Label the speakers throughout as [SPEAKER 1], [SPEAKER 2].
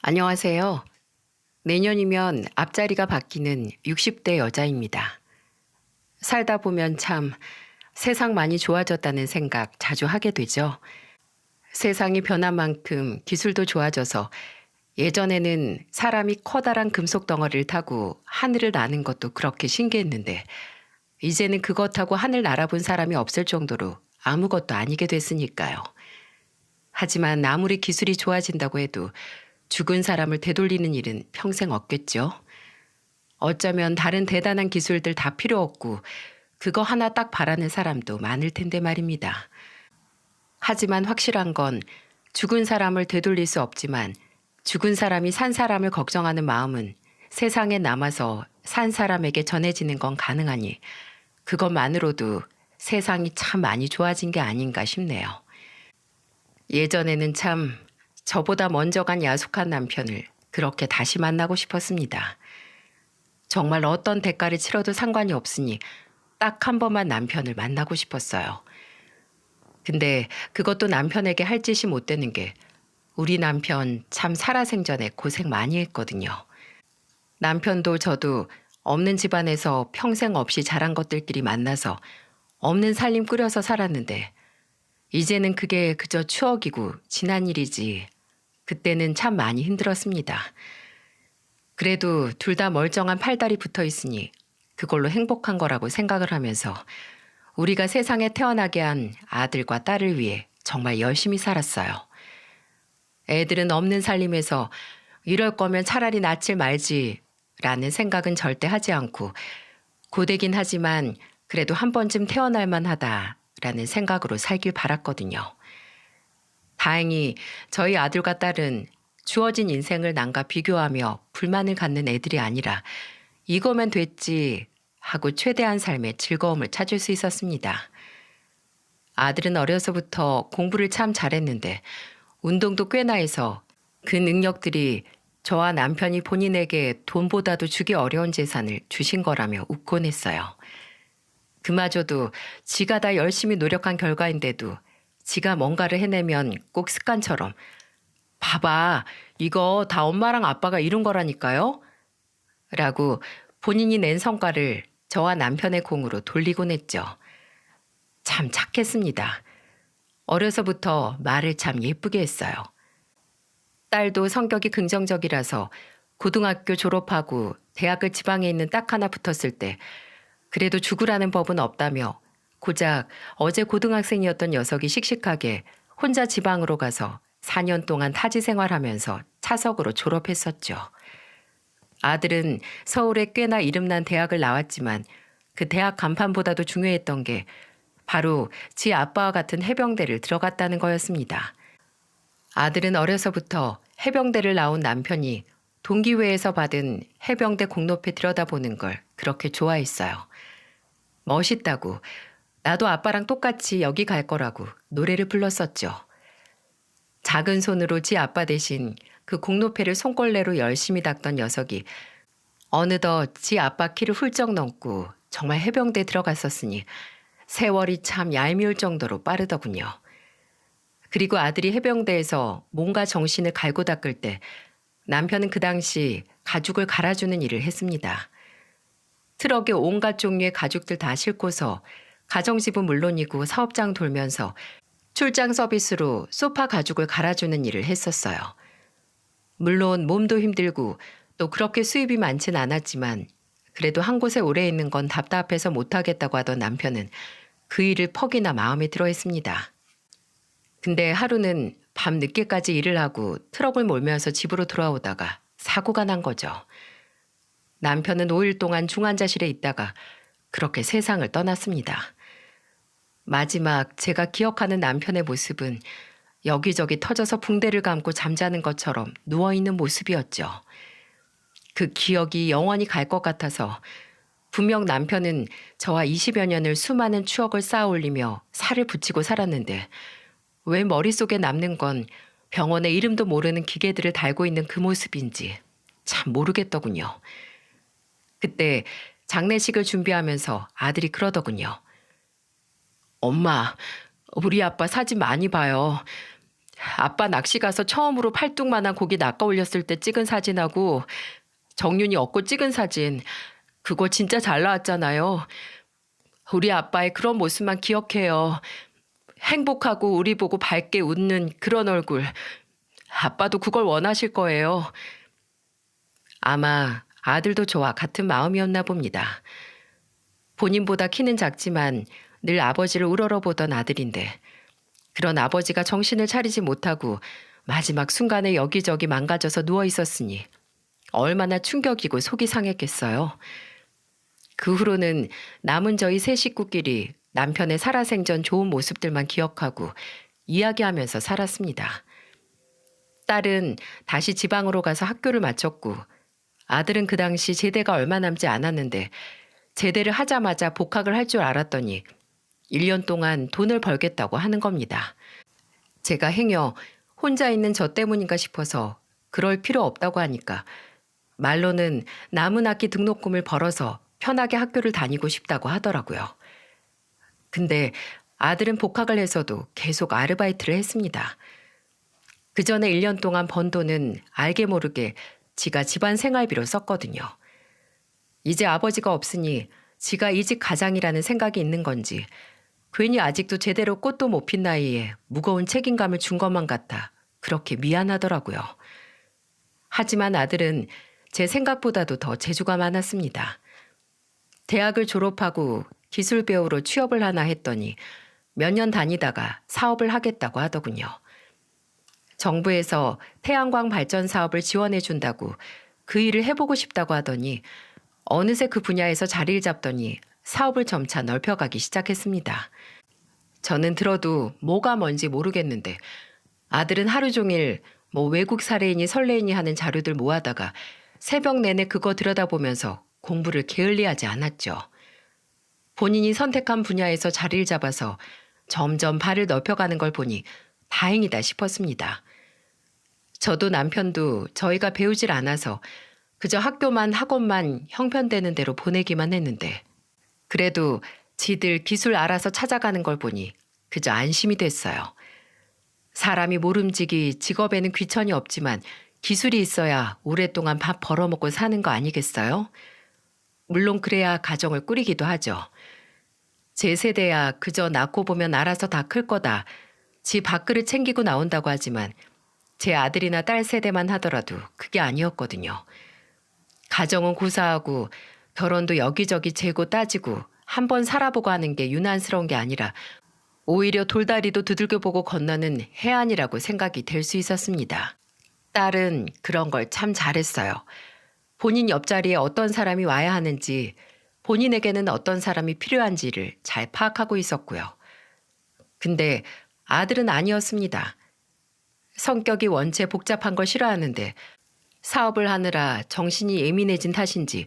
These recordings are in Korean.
[SPEAKER 1] 안녕하세요. 내년이면 앞자리가 바뀌는 60대 여자입니다. 살다 보면 참 세상 많이 좋아졌다는 생각 자주 하게 되죠. 세상이 변한 만큼 기술도 좋아져서 예전에는 사람이 커다란 금속 덩어리를 타고 하늘을 나는 것도 그렇게 신기했는데 이제는 그것 타고 하늘 날아본 사람이 없을 정도로 아무것도 아니게 됐으니까요. 하지만 아무리 기술이 좋아진다고 해도 죽은 사람을 되돌리는 일은 평생 없겠죠. 어쩌면 다른 대단한 기술들 다 필요 없고 그거 하나 딱 바라는 사람도 많을 텐데 말입니다. 하지만 확실한 건 죽은 사람을 되돌릴 수 없지만 죽은 사람이 산 사람을 걱정하는 마음은 세상에 남아서 산 사람에게 전해지는 건 가능하니 그것만으로도 세상이 참 많이 좋아진 게 아닌가 싶네요. 예전에는 참 저보다 먼저 간 야속한 남편을 그렇게 다시 만나고 싶었습니다. 정말 어떤 대가를 치러도 상관이 없으니 딱 한 번만 남편을 만나고 싶었어요. 근데 그것도 남편에게 할 짓이 못 되는 게 우리 남편 참 살아생전에 고생 많이 했거든요. 남편도 저도 없는 집안에서 평생 없이 자란 것들끼리 만나서 없는 살림 꾸려서 살았는데 이제는 그게 그저 추억이고 지난 일이지 그때는 참 많이 힘들었습니다. 그래도 둘 다 멀쩡한 팔다리 붙어 있으니 그걸로 행복한 거라고 생각을 하면서 우리가 세상에 태어나게 한 아들과 딸을 위해 정말 열심히 살았어요. 애들은 없는 살림에서 이럴 거면 차라리 낳질 말지 라는 생각은 절대 하지 않고 고되긴 하지만 그래도 한 번쯤 태어날 만하다 라는 생각으로 살길 바랐거든요. 다행히 저희 아들과 딸은 주어진 인생을 남과 비교하며 불만을 갖는 애들이 아니라 이거면 됐지 하고 최대한 삶의 즐거움을 찾을 수 있었습니다. 아들은 어려서부터 공부를 참 잘했는데 운동도 꽤나 해서 그 능력들이 저와 남편이 본인에게 돈보다도 주기 어려운 재산을 주신 거라며 웃곤 했어요. 그마저도 지가 다 열심히 노력한 결과인데도 지가 뭔가를 해내면 꼭 습관처럼 봐봐, 이거 다 엄마랑 아빠가 이룬 거라니까요? 라고 본인이 낸 성과를 저와 남편의 공으로 돌리곤 했죠. 참 착했습니다. 어려서부터 말을 참 예쁘게 했어요. 딸도 성격이 긍정적이라서 고등학교 졸업하고 대학을 지방에 있는 딱 하나 붙었을 때 그래도 죽으라는 법은 없다며 고작 어제 고등학생이었던 녀석이 씩씩하게 혼자 지방으로 가서 4년 동안 타지 생활하면서 차석으로 졸업했었죠. 아들은 서울에 꽤나 이름난 대학을 나왔지만 그 대학 간판보다도 중요했던 게 바로 지 아빠와 같은 해병대를 들어갔다는 거였습니다. 아들은 어려서부터 해병대를 나온 남편이 동기회에서 받은 해병대 공로패 들여다보는 걸 그렇게 좋아했어요. 멋있다고 나도 아빠랑 똑같이 여기 갈 거라고 노래를 불렀었죠. 작은 손으로 지 아빠 대신 그 공로패를 손걸레로 열심히 닦던 녀석이 어느덧 지 아빠 키를 훌쩍 넘고 정말 해병대 들어갔었으니 세월이 참 얄미울 정도로 빠르더군요. 그리고 아들이 해병대에서 몸과 정신을 갈고 닦을 때 남편은 그 당시 가죽을 갈아주는 일을 했습니다. 트럭에 온갖 종류의 가죽들 다 싣고서 가정집은 물론이고 사업장 돌면서 출장 서비스로 소파 가죽을 갈아주는 일을 했었어요. 물론 몸도 힘들고 또 그렇게 수입이 많진 않았지만 그래도 한 곳에 오래 있는 건 답답해서 못하겠다고 하던 남편은 그 일을 퍽이나 마음에 들어 했습니다. 근데 하루는 밤 늦게까지 일을 하고 트럭을 몰면서 집으로 돌아오다가 사고가 난 거죠. 남편은 5일 동안 중환자실에 있다가 그렇게 세상을 떠났습니다. 마지막 제가 기억하는 남편의 모습은 여기저기 터져서 붕대를 감고 잠자는 것처럼 누워있는 모습이었죠. 그 기억이 영원히 갈 것 같아서 분명 남편은 저와 20여 년을 수많은 추억을 쌓아 올리며 살을 붙이고 살았는데 왜 머릿속에 남는 건 병원의 이름도 모르는 기계들을 달고 있는 그 모습인지 참 모르겠더군요. 그때 장례식을 준비하면서 아들이 그러더군요. 엄마, 우리 아빠 사진 많이 봐요. 아빠 낚시 가서 처음으로 팔뚝만한 고기 낚아 올렸을 때 찍은 사진하고 정윤이 얻고 찍은 사진, 그거 진짜 잘 나왔잖아요. 우리 아빠의 그런 모습만 기억해요. 행복하고 우리 보고 밝게 웃는 그런 얼굴. 아빠도 그걸 원하실 거예요. 아마 아들도 저와 같은 마음이었나 봅니다. 본인보다 키는 작지만 늘 아버지를 우러러보던 아들인데 그런 아버지가 정신을 차리지 못하고 마지막 순간에 여기저기 망가져서 누워 있었으니 얼마나 충격이고 속이 상했겠어요. 그 후로는 남은 저희 세 식구끼리 남편의 살아생전 좋은 모습들만 기억하고 이야기하면서 살았습니다. 딸은 다시 지방으로 가서 학교를 마쳤고 아들은 그 당시 제대가 얼마 남지 않았는데 제대를 하자마자 복학을 할 줄 알았더니 1년 동안 돈을 벌겠다고 하는 겁니다. 제가 행여 혼자 있는 저 때문인가 싶어서 그럴 필요 없다고 하니까 말로는 남은 학기 등록금을 벌어서 편하게 학교를 다니고 싶다고 하더라고요. 근데 아들은 복학을 해서도 계속 아르바이트를 했습니다. 그 전에 1년 동안 번 돈은 알게 모르게 지가 집안 생활비로 썼거든요. 이제 아버지가 없으니 지가 이 집 가장이라는 생각이 있는 건지 괜히 아직도 제대로 꽃도 못 핀 나이에 무거운 책임감을 준 것만 같아 그렇게 미안하더라고요. 하지만 아들은 제 생각보다도 더 재주가 많았습니다. 대학을 졸업하고 기술 배우로 취업을 하나 했더니 몇 년 다니다가 사업을 하겠다고 하더군요. 정부에서 태양광 발전 사업을 지원해 준다고 그 일을 해보고 싶다고 하더니 어느새 그 분야에서 자리를 잡더니 사업을 점차 넓혀가기 시작했습니다. 저는 들어도 뭐가 뭔지 모르겠는데 아들은 하루 종일 뭐 외국 사례이니 설레이니 하는 자료들 모아다가 새벽 내내 그거 들여다보면서 공부를 게을리하지 않았죠. 본인이 선택한 분야에서 자리를 잡아서 점점 발을 넓혀가는 걸 보니 다행이다 싶었습니다. 저도 남편도 저희가 배우질 않아서 그저 학교만 학원만 형편되는 대로 보내기만 했는데 그래도 지들 기술 알아서 찾아가는 걸 보니 그저 안심이 됐어요. 사람이 모름지기 직업에는 귀천이 없지만 기술이 있어야 오랫동안 밥 벌어먹고 사는 거 아니겠어요? 물론 그래야 가정을 꾸리기도 하죠. 제 세대야 그저 낳고 보면 알아서 다 클 거다. 지 밥그릇 챙기고 나온다고 하지만 제 아들이나 딸 세대만 하더라도 그게 아니었거든요. 가정은 고사하고 결혼도 여기저기 재고 따지고 한번 살아보고 하는 게 유난스러운 게 아니라 오히려 돌다리도 두들겨보고 건너는 해안이라고 생각이 될 수 있었습니다. 딸은 그런 걸 참 잘했어요. 본인 옆자리에 어떤 사람이 와야 하는지, 본인에게는 어떤 사람이 필요한지를 잘 파악하고 있었고요. 근데 아들은 아니었습니다. 성격이 원체 복잡한 걸 싫어하는데 사업을 하느라 정신이 예민해진 탓인지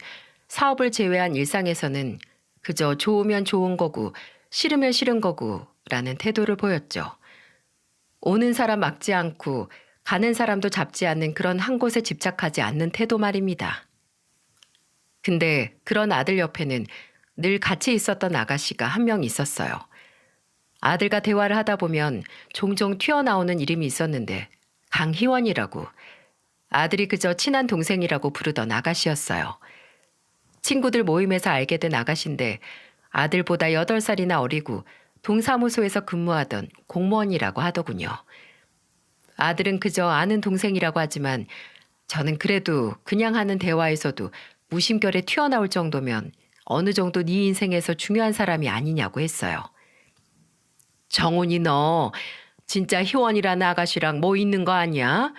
[SPEAKER 1] 사업을 제외한 일상에서는 그저 좋으면 좋은 거고 싫으면 싫은 거고 라는 태도를 보였죠. 오는 사람 막지 않고 가는 사람도 잡지 않는 그런 한 곳에 집착하지 않는 태도 말입니다. 근데 그런 아들 옆에는 늘 같이 있었던 아가씨가 한 명 있었어요. 아들과 대화를 하다 보면 종종 튀어나오는 이름이 있었는데 강희원이라고, 아들이 그저 친한 동생이라고 부르던 아가씨였어요. 친구들 모임에서 알게 된 아가씨인데 아들보다 8살이나 어리고 동사무소에서 근무하던 공무원이라고 하더군요. 아들은 그저 아는 동생이라고 하지만 저는 그래도 그냥 하는 대화에서도 무심결에 튀어나올 정도면 어느 정도 네 인생에서 중요한 사람이 아니냐고 했어요. 정훈이 너 진짜 희원이라는 아가씨랑 뭐 있는 거 아니야?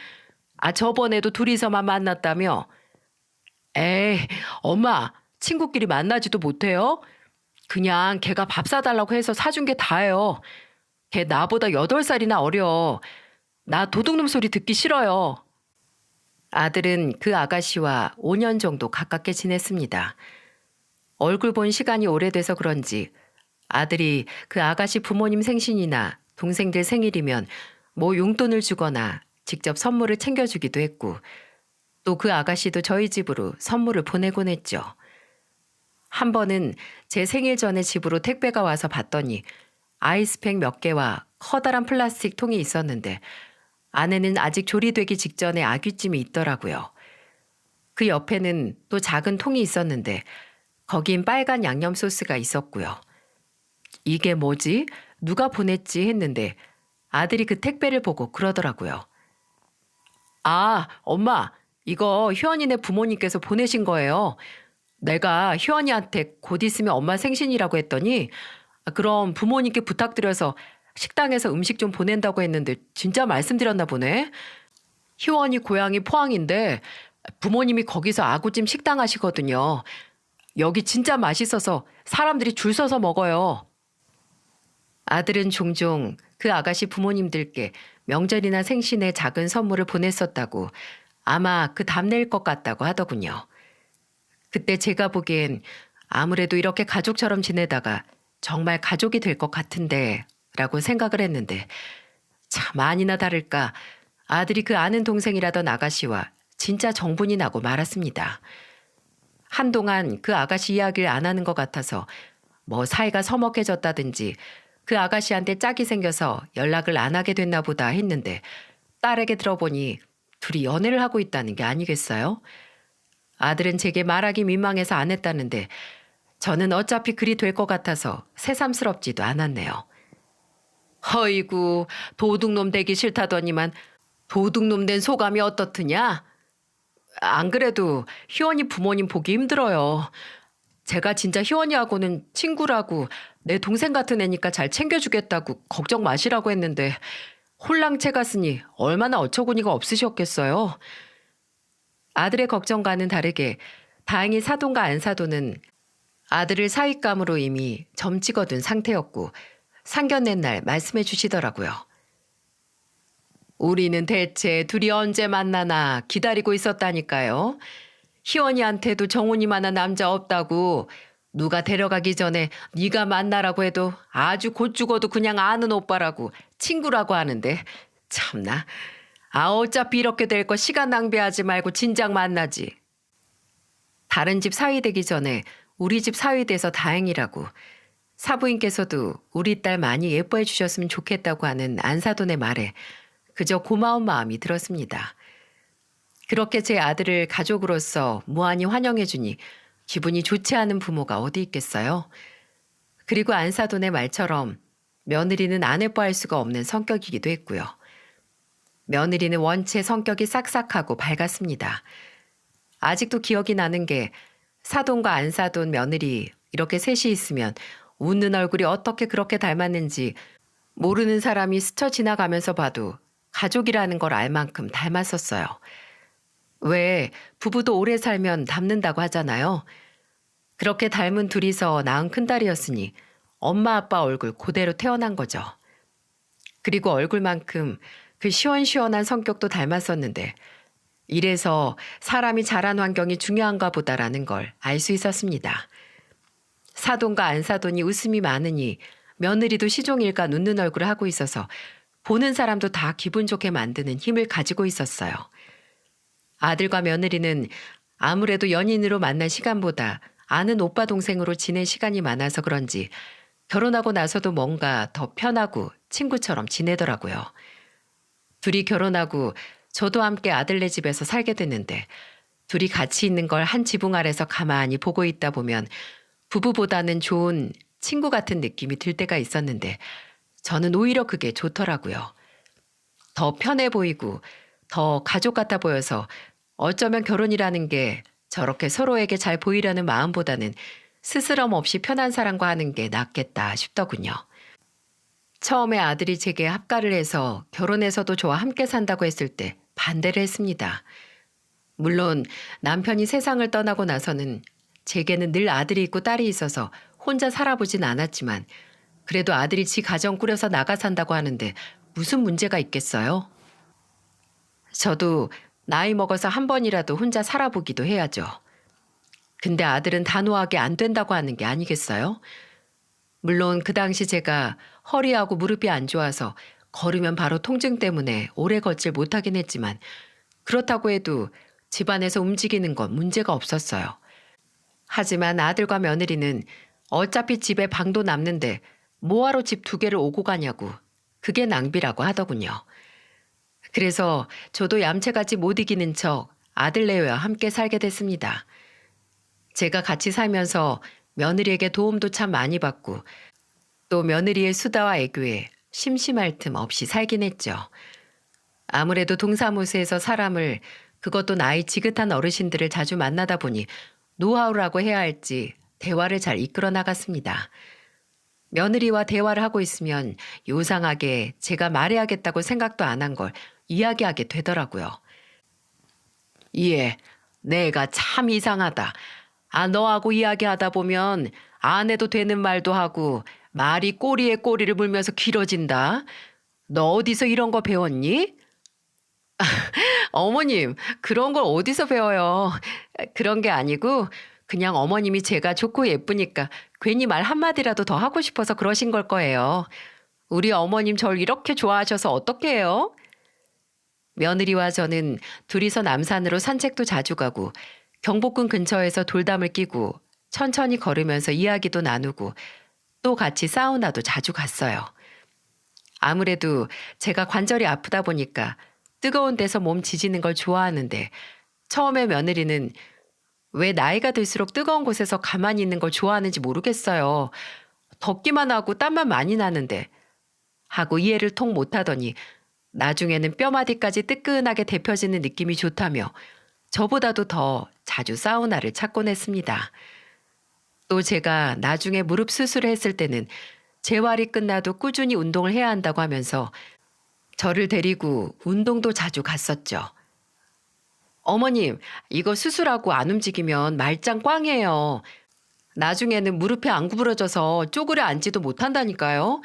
[SPEAKER 1] 아 저번에도 둘이서만 만났다며? 에이 엄마 친구끼리 만나지도 못해요? 그냥 걔가 밥 사달라고 해서 사준 게 다예요. 걔 나보다 8살이나 어려. 나 도둑놈 소리 듣기 싫어요. 아들은 그 아가씨와 5년 정도 가깝게 지냈습니다. 얼굴 본 시간이 오래돼서 그런지 아들이 그 아가씨 부모님 생신이나 동생들 생일이면 뭐 용돈을 주거나 직접 선물을 챙겨주기도 했고 또 그 아가씨도 저희 집으로 선물을 보내곤 했죠. 한 번은 제 생일 전에 집으로 택배가 와서 봤더니 아이스팩 몇 개와 커다란 플라스틱 통이 있었는데 안에는 아직 조리되기 직전에 아귀찜이 있더라고요. 그 옆에는 또 작은 통이 있었는데 거긴 빨간 양념 소스가 있었고요. 이게 뭐지? 누가 보냈지 했는데 아들이 그 택배를 보고 그러더라고요. 아, 엄마, 이거 효원이네 부모님께서 보내신 거예요. 내가 효원이한테 곧 있으면 엄마 생신이라고 했더니 그럼 부모님께 부탁드려서 식당에서 음식 좀 보낸다고 했는데 진짜 말씀드렸나 보네. 효원이 고향이 포항인데 부모님이 거기서 아구찜 식당 하시거든요. 여기 진짜 맛있어서 사람들이 줄 서서 먹어요. 아들은 종종 그 아가씨 부모님들께 명절이나 생신에 작은 선물을 보냈었다고 아마 그 답낼 것 같다고 하더군요. 그때 제가 보기엔 아무래도 이렇게 가족처럼 지내다가 정말 가족이 될 것 같은데 라고 생각을 했는데 참 아니나 다를까 아들이 그 아는 동생이라던 아가씨와 진짜 정분이 나고 말았습니다. 한동안 그 아가씨 이야기를 안 하는 것 같아서 뭐 사이가 서먹해졌다든지 그 아가씨한테 짝이 생겨서 연락을 안 하게 됐나 보다 했는데 딸에게 들어보니 둘이 연애를 하고 있다는 게 아니겠어요? 아들은 제게 말하기 민망해서 안 했다는데 저는 어차피 그리 될 것 같아서 새삼스럽지도 않았네요. 허이구 도둑놈 되기 싫다더니만 도둑놈 된 소감이 어떻드냐? 안 그래도 희원이 부모님 보기 힘들어요. 제가 진짜 희원이하고는 친구라고 내 동생 같은 애니까 잘 챙겨주겠다고 걱정 마시라고 했는데 홀랑채 갔으니 얼마나 어처구니가 없으셨겠어요. 아들의 걱정과는 다르게 다행히 사돈과 안사돈은 아들을 사윗감으로 이미 점 찍어둔 상태였고 상견례 날 말씀해 주시더라고요. 우리는 대체 둘이 언제 만나나 기다리고 있었다니까요. 희원이한테도 정훈이만한 남자 없다고 누가 데려가기 전에 네가 만나라고 해도 아주 곧 죽어도 그냥 아는 오빠라고 친구라고 하는데 참나. 아 어차피 이렇게 될 거 시간 낭비하지 말고 진작 만나지. 다른 집 사위 되기 전에 우리 집 사위 돼서 다행이라고 사부인께서도 우리 딸 많이 예뻐해 주셨으면 좋겠다고 하는 안사돈의 말에 그저 고마운 마음이 들었습니다. 그렇게 제 아들을 가족으로서 무한히 환영해 주니 기분이 좋지 않은 부모가 어디 있겠어요? 그리고 안사돈의 말처럼 며느리는 안 예뻐할 수가 없는 성격이기도 했고요. 며느리는 원체 성격이 싹싹하고 밝았습니다. 아직도 기억이 나는 게 사돈과 안사돈 며느리 이렇게 셋이 있으면 웃는 얼굴이 어떻게 그렇게 닮았는지 모르는 사람이 스쳐 지나가면서 봐도 가족이라는 걸 알 만큼 닮았었어요. 왜 부부도 오래 살면 닮는다고 하잖아요. 그렇게 닮은 둘이서 낳은 큰딸이었으니 엄마 아빠 얼굴 그대로 태어난 거죠. 그리고 얼굴만큼 그 시원시원한 성격도 닮았었는데 이래서 사람이 자란 환경이 중요한가 보다라는 걸 알 수 있었습니다. 사돈과 안사돈이 웃음이 많으니 며느리도 시종일관 웃는 얼굴을 하고 있어서 보는 사람도 다 기분 좋게 만드는 힘을 가지고 있었어요. 아들과 며느리는 아무래도 연인으로 만난 시간보다 아는 오빠 동생으로 지낸 시간이 많아서 그런지 결혼하고 나서도 뭔가 더 편하고 친구처럼 지내더라고요. 둘이 결혼하고 저도 함께 아들네 집에서 살게 됐는데 둘이 같이 있는 걸 한 지붕 아래서 가만히 보고 있다 보면 부부보다는 좋은 친구 같은 느낌이 들 때가 있었는데 저는 오히려 그게 좋더라고요. 더 편해 보이고 더 가족 같아 보여서 어쩌면 결혼이라는 게 저렇게 서로에게 잘 보이려는 마음보다는 스스럼 없이 편한 사람과 하는 게 낫겠다 싶더군요. 처음에 아들이 제게 합가를 해서 결혼해서도 저와 함께 산다고 했을 때 반대를 했습니다. 물론 남편이 세상을 떠나고 나서는 제게는 늘 아들이 있고 딸이 있어서 혼자 살아보진 않았지만 그래도 아들이 지 가정 꾸려서 나가 산다고 하는데 무슨 문제가 있겠어요? 저도 나이 먹어서 한 번이라도 혼자 살아보기도 해야죠. 근데 아들은 단호하게 안 된다고 하는 게 아니겠어요? 물론 그 당시 제가 허리하고 무릎이 안 좋아서 걸으면 바로 통증 때문에 오래 걷질 못하긴 했지만 그렇다고 해도 집안에서 움직이는 건 문제가 없었어요. 하지만 아들과 며느리는 어차피 집에 방도 남는데 뭐하러 집 2개를 오고 가냐고 그게 낭비라고 하더군요. 그래서 저도 얌체같이 못 이기는 척 아들내외와 함께 살게 됐습니다. 제가 같이 살면서 며느리에게 도움도 참 많이 받고 또 며느리의 수다와 애교에 심심할 틈 없이 살긴 했죠. 아무래도 동사무소에서 사람을, 그것도 나이 지긋한 어르신들을 자주 만나다 보니 노하우라고 해야 할지 대화를 잘 이끌어 나갔습니다. 며느리와 대화를 하고 있으면 요상하게 제가 말해야겠다고 생각도 안 한 걸 이야기하게 되더라고요. 예, 내가 참 이상하다. 너하고 이야기하다 보면 안 해도 되는 말도 하고 말이 꼬리에 꼬리를 물면서 길어진다. 너 어디서 이런 거 배웠니? 어머님, 그런 걸 어디서 배워요? 그런 게 아니고 그냥 어머님이 제가 좋고 예쁘니까 괜히 말 한마디라도 더 하고 싶어서 그러신 걸 거예요. 우리 어머님 절 이렇게 좋아하셔서 어떻게 해요? 며느리와 저는 둘이서 남산으로 산책도 자주 가고 경복궁 근처에서 돌담을 끼고 천천히 걸으면서 이야기도 나누고 또 같이 사우나도 자주 갔어요. 아무래도 제가 관절이 아프다 보니까 뜨거운 데서 몸 지지는 걸 좋아하는데 처음에 며느리는 왜 나이가 들수록 뜨거운 곳에서 가만히 있는 걸 좋아하는지 모르겠어요. 덥기만 하고 땀만 많이 나는데 하고 이해를 통 못하더니 나중에는 뼈마디까지 뜨끈하게 데펴지는 느낌이 좋다며 저보다도 더 자주 사우나를 찾곤 했습니다. 또 제가 나중에 무릎 수술을 했을 때는 재활이 끝나도 꾸준히 운동을 해야 한다고 하면서 저를 데리고 운동도 자주 갔었죠. 어머님, 이거 수술하고 안 움직이면 말짱 꽝이에요. 나중에는 무릎이 안 구부러져서 쪼그려 앉지도 못한다니까요.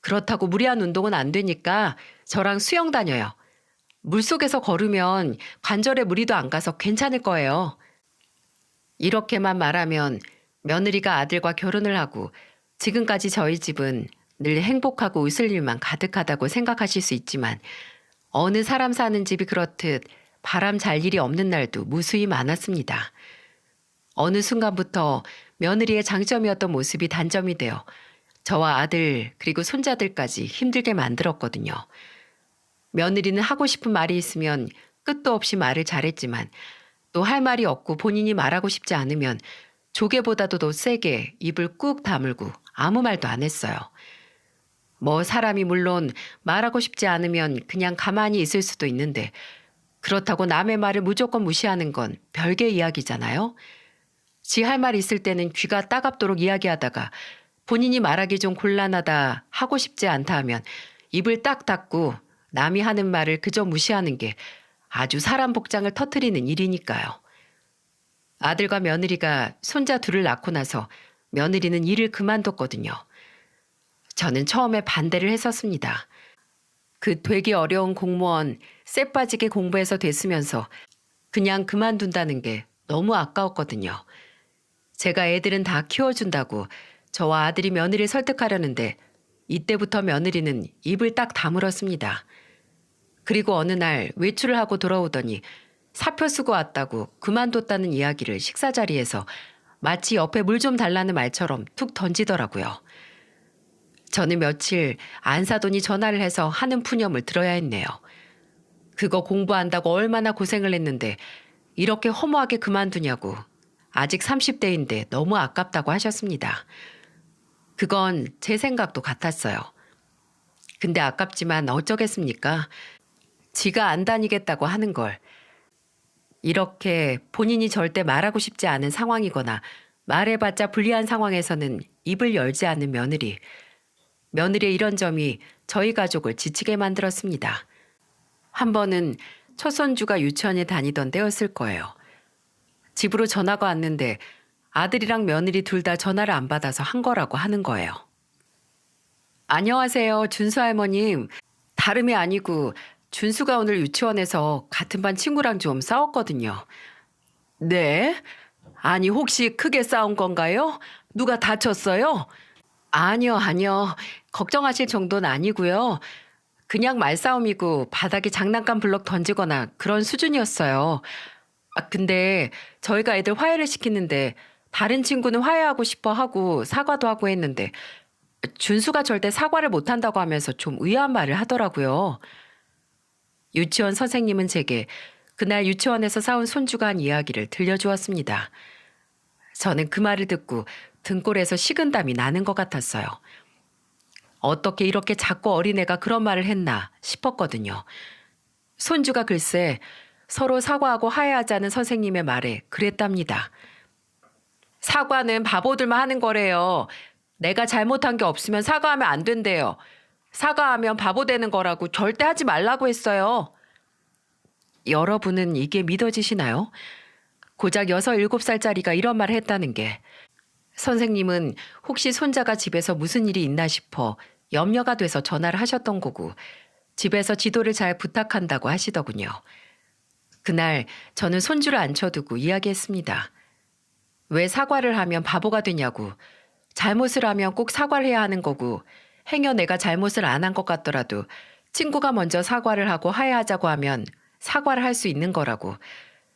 [SPEAKER 1] 그렇다고 무리한 운동은 안 되니까 저랑 수영 다녀요. 물속에서 걸으면 관절에 무리도 안 가서 괜찮을 거예요. 이렇게만 말하면 며느리가 아들과 결혼을 하고 지금까지 저희 집은 늘 행복하고 웃을 일만 가득하다고 생각하실 수 있지만 어느 사람 사는 집이 그렇듯 바람 잘 일이 없는 날도 무수히 많았습니다. 어느 순간부터 며느리의 장점이었던 모습이 단점이 되어 저와 아들 그리고 손자들까지 힘들게 만들었거든요. 며느리는 하고 싶은 말이 있으면 끝도 없이 말을 잘했지만 또 할 말이 없고 본인이 말하고 싶지 않으면 조개보다도 더 세게 입을 꾹 다물고 아무 말도 안 했어요. 뭐 사람이 물론 말하고 싶지 않으면 그냥 가만히 있을 수도 있는데 그렇다고 남의 말을 무조건 무시하는 건 별개 이야기잖아요. 지 할 말 있을 때는 귀가 따갑도록 이야기하다가 본인이 말하기 좀 곤란하다 하고 싶지 않다 하면 입을 딱 닫고 남이 하는 말을 그저 무시하는 게 아주 사람 복장을 터뜨리는 일이니까요. 아들과 며느리가 손자 둘을 낳고 나서 며느리는 일을 그만뒀거든요. 저는 처음에 반대를 했었습니다. 그 되게 어려운 공무원 쎄 빠지게 공부해서 됐으면서 그냥 그만둔다는 게 너무 아까웠거든요. 제가 애들은 다 키워준다고 저와 아들이 며느리를 설득하려는데 이때부터 며느리는 입을 딱 다물었습니다. 그리고 어느 날 외출을 하고 돌아오더니 사표 쓰고 왔다고 그만뒀다는 이야기를 식사 자리에서 마치 옆에 물 좀 달라는 말처럼 툭 던지더라고요. 저는 며칠 안 사돈이 전화를 해서 하는 푸념을 들어야 했네요. 그거 공부한다고 얼마나 고생을 했는데 이렇게 허무하게 그만두냐고 아직 30대인데 너무 아깝다고 하셨습니다. 그건 제 생각도 같았어요. 근데 아깝지만 어쩌겠습니까? 지가 안 다니겠다고 하는 걸. 이렇게 본인이 절대 말하고 싶지 않은 상황이거나 말해봤자 불리한 상황에서는 입을 열지 않는 며느리. 며느리의 이런 점이 저희 가족을 지치게 만들었습니다. 한 번은 첫 손주가 유치원에 다니던 때였을 거예요. 집으로 전화가 왔는데 아들이랑 며느리 둘 다 전화를 안 받아서 한 거라고 하는 거예요. 안녕하세요, 준수 할머님. 다름이 아니고 준수가 오늘 유치원에서 같은 반 친구랑 좀 싸웠거든요. 네? 아니 혹시 크게 싸운 건가요? 누가 다쳤어요? 아니요. 걱정하실 정도는 아니고요. 그냥 말싸움이고 바닥에 장난감 블럭 던지거나 그런 수준이었어요. 근데 저희가 애들 화해를 시키는데 다른 친구는 화해하고 싶어 하고 사과도 하고 했는데 준수가 절대 사과를 못 한다고 하면서 좀 의아한 말을 하더라고요. 유치원 선생님은 제게 그날 유치원에서 사온 손주가 한 이야기를 들려주었습니다. 저는 그 말을 듣고 등골에서 식은땀이 나는 것 같았어요. 어떻게 이렇게 작고 어린애가 그런 말을 했나 싶었거든요. 손주가 글쎄 서로 사과하고 화해하자는 선생님의 말에 그랬답니다. 사과는 바보들만 하는 거래요. 내가 잘못한 게 없으면 사과하면 안 된대요. 사과하면 바보 되는 거라고 절대 하지 말라고 했어요. 여러분은 이게 믿어지시나요? 고작 6, 7살짜리가 이런 말을 했다는 게. 선생님은 혹시 손자가 집에서 무슨 일이 있나 싶어 염려가 돼서 전화를 하셨던 거고 집에서 지도를 잘 부탁한다고 하시더군요. 그날 저는 손주를 앉혀두고 이야기했습니다. 왜 사과를 하면 바보가 되냐고. 잘못을 하면 꼭 사과를 해야 하는 거고 행여 내가 잘못을 안 한 것 같더라도 친구가 먼저 사과를 하고 화해하자고 하면 사과를 할 수 있는 거라고.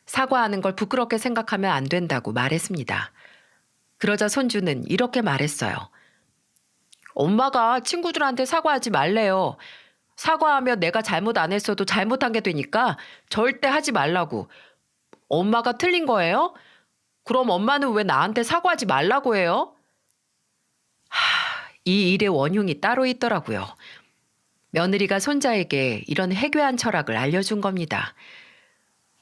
[SPEAKER 1] 사과하는 걸 부끄럽게 생각하면 안 된다고 말했습니다. 그러자 손주는 이렇게 말했어요. 엄마가 친구들한테 사과하지 말래요. 사과하면 내가 잘못 안 했어도 잘못한 게 되니까 절대 하지 말라고. 엄마가 틀린 거예요? 그럼 엄마는 왜 나한테 사과하지 말라고 해요? 이 일의 원흉이 따로 있더라고요. 며느리가 손자에게 이런 해괴한 철학을 알려준 겁니다.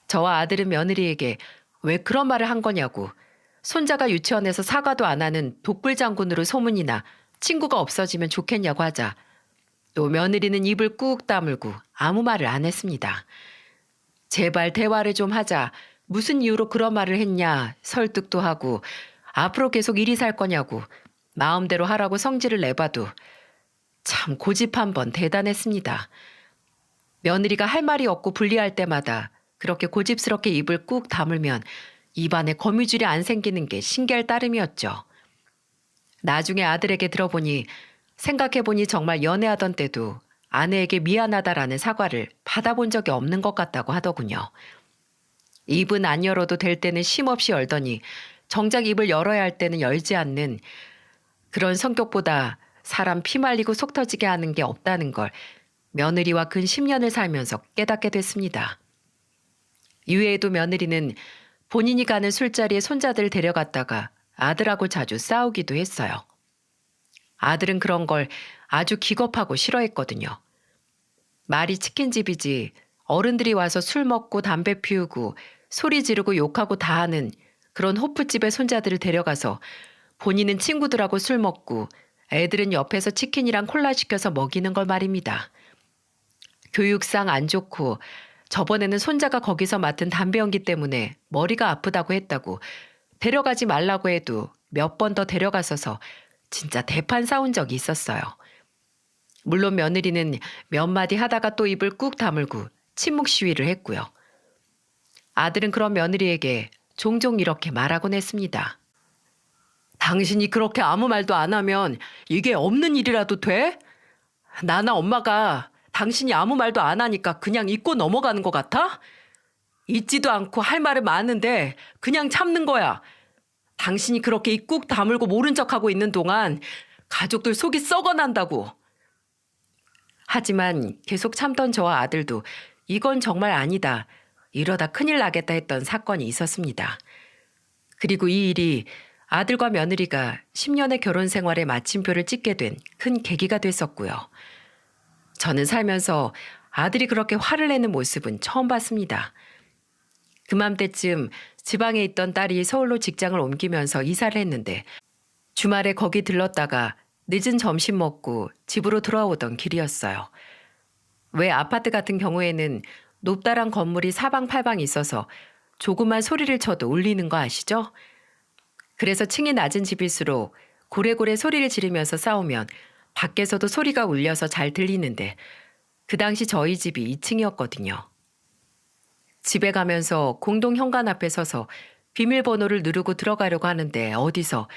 [SPEAKER 1] 저와 아들은 며느리에게 왜 그런 말을 한 거냐고. 손자가 유치원에서 사과도 안 하는 독불장군으로 소문이 나 친구가 없어지면 좋겠냐고 하자 또 며느리는 입을 꾹 다물고 아무 말을 안 했습니다. 제발 대화를 좀 하자. 무슨 이유로 그런 말을 했냐 설득도 하고 앞으로 계속 이리 살 거냐고 마음대로 하라고 성질을 내봐도 참 고집 한번 대단했습니다. 며느리가 할 말이 없고 불리할 때마다 그렇게 고집스럽게 입을 꾹 다물면 입안에 거미줄이 안 생기는 게 신기할 따름이었죠. 나중에 아들에게 들어보니 생각해보니 정말 연애하던 때도 아내에게 미안하다라는 사과를 받아본 적이 없는 것 같다고 하더군요. 입은 안 열어도 될 때는 쉼없이 열더니 정작 입을 열어야 할 때는 열지 않는 그런 성격보다 사람 피 말리고 속 터지게 하는 게 없다는 걸 며느리와 근 10년을 살면서 깨닫게 됐습니다. 이외에도 며느리는 본인이 가는 술자리에 손자들을 데려갔다가 아들하고 자주 싸우기도 했어요. 아들은 그런 걸 아주 기겁하고 싫어했거든요. 말이 치킨집이지 어른들이 와서 술 먹고 담배 피우고 소리 지르고 욕하고 다 하는 그런 호프집에 손자들을 데려가서 본인은 친구들하고 술 먹고 애들은 옆에서 치킨이랑 콜라 시켜서 먹이는 걸 말입니다. 교육상 안 좋고 저번에는 손자가 거기서 맡은 담배 연기 때문에 머리가 아프다고 했다고 데려가지 말라고 해도 몇 번 더 데려갔어서 진짜 대판 싸운 적이 있었어요. 물론 며느리는 몇 마디 하다가 또 입을 꾹 다물고 침묵 시위를 했고요. 아들은 그런 며느리에게 종종 이렇게 말하곤 했습니다. 당신이 그렇게 아무 말도 안 하면 이게 없는 일이라도 돼? 나나 엄마가 당신이 아무 말도 안 하니까 그냥 잊고 넘어가는 것 같아? 잊지도 않고 할 말은 많은데 그냥 참는 거야. 당신이 그렇게 입 꾹 다물고 모른 척하고 있는 동안 가족들 속이 썩어난다고. 하지만 계속 참던 저와 아들도 이건 정말 아니다. 이러다 큰일 나겠다 했던 사건이 있었습니다. 그리고 이 일이 아들과 며느리가 10년의 결혼 생활에 마침표를 찍게 된 큰 계기가 됐었고요. 저는 살면서 아들이 그렇게 화를 내는 모습은 처음 봤습니다. 그맘때쯤 지방에 있던 딸이 서울로 직장을 옮기면서 이사를 했는데 주말에 거기 들렀다가 늦은 점심 먹고 집으로 돌아오던 길이었어요. 왜 아파트 같은 경우에는 높다란 건물이 사방팔방 있어서 조그만 소리를 쳐도 울리는 거 아시죠? 그래서 층이 낮은 집일수록 고래고래 소리를 지르면서 싸우면 밖에서도 소리가 울려서 잘 들리는데 그 당시 저희 집이 2층이었거든요. 집에 가면서 공동 현관 앞에 서서 비밀번호를 누르고 들어가려고 하는데 어디서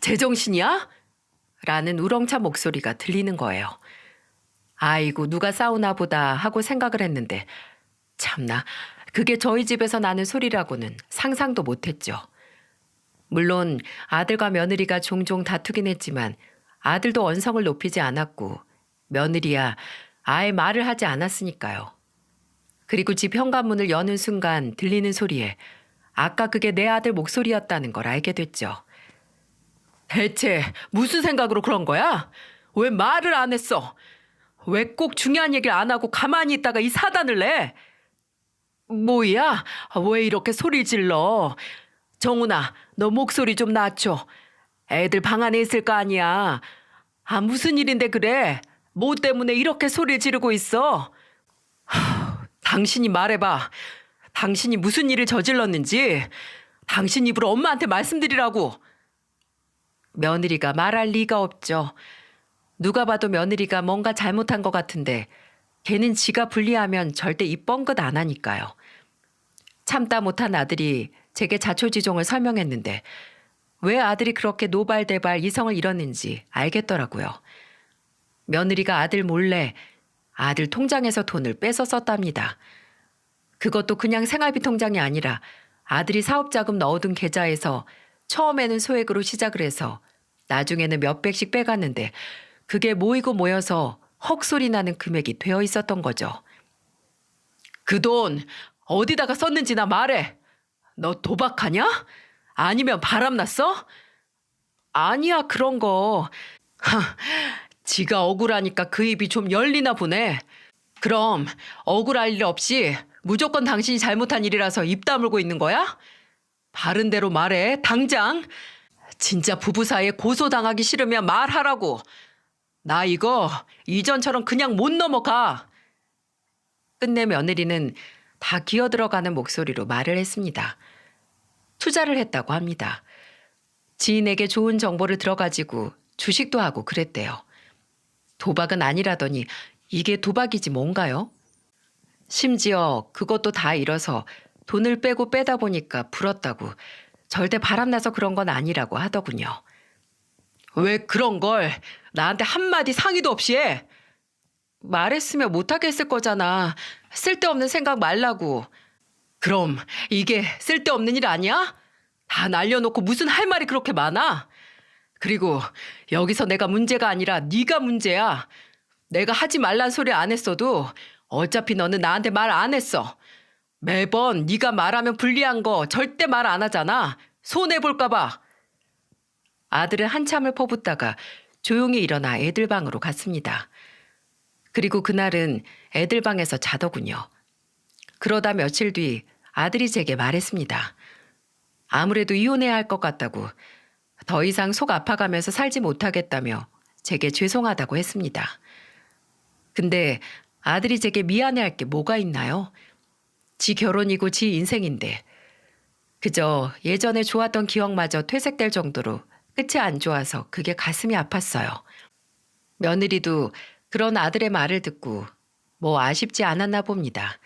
[SPEAKER 1] 제정신이야? 라는 우렁찬 목소리가 들리는 거예요. 아이고 누가 싸우나 보다 하고 생각을 했는데 참나 그게 저희 집에서 나는 소리라고는 상상도 못했죠. 물론 아들과 며느리가 종종 다투긴 했지만 아들도 언성을 높이지 않았고 며느리야 아예 말을 하지 않았으니까요. 그리고 집 현관문을 여는 순간 들리는 소리에 아까 그게 내 아들 목소리였다는 걸 알게 됐죠. 대체 무슨 생각으로 그런 거야? 왜 말을 안 했어? 왜 꼭 중요한 얘기를 안 하고 가만히 있다가 이 사단을 내? 뭐야? 왜 이렇게 소리 질러? 정훈아, 너 목소리 좀 낮춰. 애들 방 안에 있을 거 아니야. 아, 무슨 일인데 그래? 뭐 때문에 이렇게 소리 지르고 있어? 당신이 말해봐. 당신이 무슨 일을 저질렀는지 당신 입으로 엄마한테 말씀드리라고. 며느리가 말할 리가 없죠. 누가 봐도 며느리가 뭔가 잘못한 것 같은데 걔는 지가 불리하면 절대 입 뻥긋 안 하니까요. 참다 못한 아들이 제게 자초지종을 설명했는데 왜 아들이 그렇게 노발대발 이성을 잃었는지 알겠더라고요. 며느리가 아들 몰래 아들 통장에서 돈을 뺏어 썼답니다. 그것도 그냥 생활비 통장이 아니라 아들이 사업자금 넣어둔 계좌에서 처음에는 소액으로 시작을 해서 나중에는 몇백씩 빼갔는데 그게 모이고 모여서 헉소리 나는 금액이 되어 있었던 거죠. 그 돈 어디다가 썼는지나 말해. 너 도박하냐? 아니면 바람났어? 아니야, 그런 거. 지가 억울하니까 그 입이 좀 열리나 보네. 그럼 억울할 일 없이 무조건 당신이 잘못한 일이라서 입 다물고 있는 거야? 바른 대로 말해, 당장. 진짜 부부 사이에 고소당하기 싫으면 말하라고. 나 이거 이전처럼 그냥 못 넘어가. 끝내 며느리는 다 기어들어가는 목소리로 말을 했습니다. 투자를 했다고 합니다. 지인에게 좋은 정보를 들어가지고 주식도 하고 그랬대요. 도박은 아니라더니 이게 도박이지 뭔가요? 심지어 그것도 다 잃어서 돈을 빼고 빼다 보니까 불었다고 절대 바람나서 그런 건 아니라고 하더군요. 왜 그런 걸 나한테 한마디 상의도 없이 해? 말했으면 못하게 했을 거잖아. 쓸데없는 생각 말라고. 그럼 이게 쓸데없는 일 아니야? 다 날려놓고 무슨 할 말이 그렇게 많아? 그리고 여기서 내가 문제가 아니라 네가 문제야. 내가 하지 말란 소리 안 했어도 어차피 너는 나한테 말 안 했어. 매번 네가 말하면 불리한 거 절대 말 안 하잖아. 손해볼까 봐. 아들은 한참을 퍼붓다가 조용히 일어나 애들 방으로 갔습니다. 그리고 그날은 애들 방에서 자더군요. 그러다 며칠 뒤 아들이 제게 말했습니다. 아무래도 이혼해야 할 것 같다고, 더 이상 속 아파가면서 살지 못하겠다며 제게 죄송하다고 했습니다. 근데 아들이 제게 미안해할 게 뭐가 있나요? 지 결혼이고 지 인생인데 그저 예전에 좋았던 기억마저 퇴색될 정도로 끝이 안 좋아서 그게 가슴이 아팠어요. 며느리도 그런 아들의 말을 듣고 뭐 아쉽지 않았나 봅니다.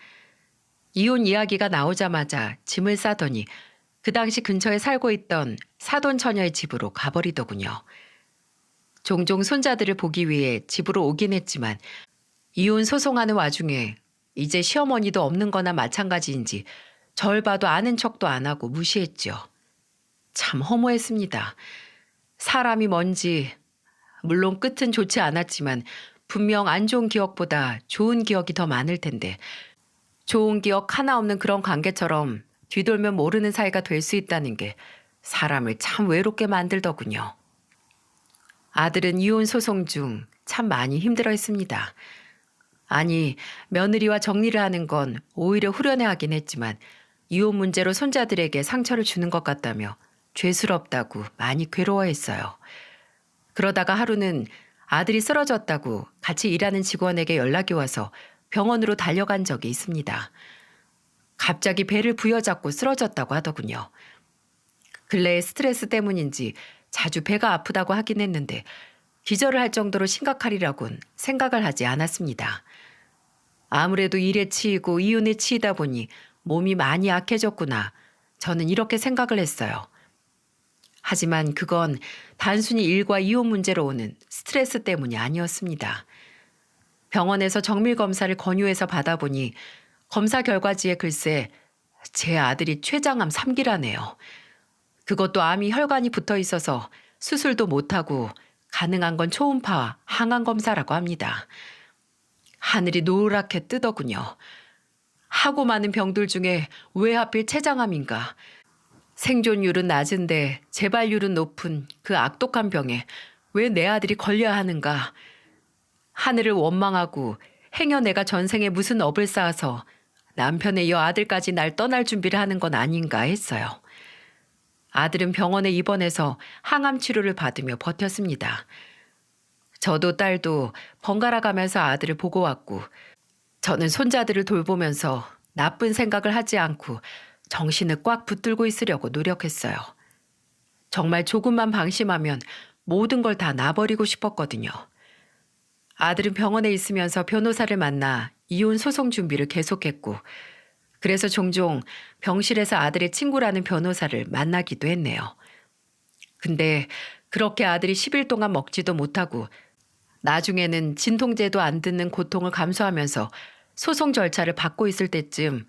[SPEAKER 1] 이혼 이야기가 나오자마자 짐을 싸더니 그 당시 근처에 살고 있던 사돈 처녀의 집으로 가버리더군요. 종종 손자들을 보기 위해 집으로 오긴 했지만 이혼 소송하는 와중에 이제 시어머니도 없는 거나 마찬가지인지 절 봐도 아는 척도 안 하고 무시했죠. 참 허무했습니다. 사람이 뭔지 물론 끝은 좋지 않았지만 분명 안 좋은 기억보다 좋은 기억이 더 많을 텐데 좋은 기억 하나 없는 그런 관계처럼 뒤돌면 모르는 사이가 될 수 있다는 게 사람을 참 외롭게 만들더군요. 아들은 이혼 소송 중 참 많이 힘들어했습니다. 아니, 며느리와 정리를 하는 건 오히려 후련해하긴 했지만 이혼 문제로 손자들에게 상처를 주는 것 같다며 죄스럽다고 많이 괴로워했어요. 그러다가 하루는 아들이 쓰러졌다고 같이 일하는 직원에게 연락이 와서 병원으로 달려간 적이 있습니다. 갑자기 배를 부여잡고 쓰러졌다고 하더군요. 근래에 스트레스 때문인지 자주 배가 아프다고 하긴 했는데 기절을 할 정도로 심각하리라곤 생각을 하지 않았습니다. 아무래도 일에 치이고 이혼에 치이다 보니 몸이 많이 약해졌구나. 저는 이렇게 생각을 했어요. 하지만 그건 단순히 일과 이혼 문제로 오는 스트레스 때문이 아니었습니다. 병원에서 정밀 검사를 권유해서 받아보니 검사 결과지에 글쎄 제 아들이 췌장암 3기라네요. 그것도 암이 혈관이 붙어 있어서 수술도 못하고 가능한 건 초음파와 항암 검사라고 합니다. 하늘이 노랗게 뜨더군요. 하고 많은 병들 중에 왜 하필 췌장암인가? 생존율은 낮은데 재발률은 높은 그 악독한 병에 왜 내 아들이 걸려야 하는가? 하늘을 원망하고 행여 내가 전생에 무슨 업을 쌓아서 남편의 여 아들까지 날 떠날 준비를 하는 건 아닌가 했어요. 아들은 병원에 입원해서 항암 치료를 받으며 버텼습니다. 저도 딸도 번갈아 가면서 아들을 보고 왔고, 저는 손자들을 돌보면서 나쁜 생각을 하지 않고 정신을 꽉 붙들고 있으려고 노력했어요. 정말 조금만 방심하면 모든 걸 다 놔버리고 싶었거든요. 아들은 병원에 있으면서 변호사를 만나 이혼 소송 준비를 계속했고, 그래서 종종 병실에서 아들의 친구라는 변호사를 만나기도 했네요. 근데 그렇게 아들이 10일 동안 먹지도 못하고 나중에는 진통제도 안 듣는 고통을 감수하면서 소송 절차를 받고 있을 때쯤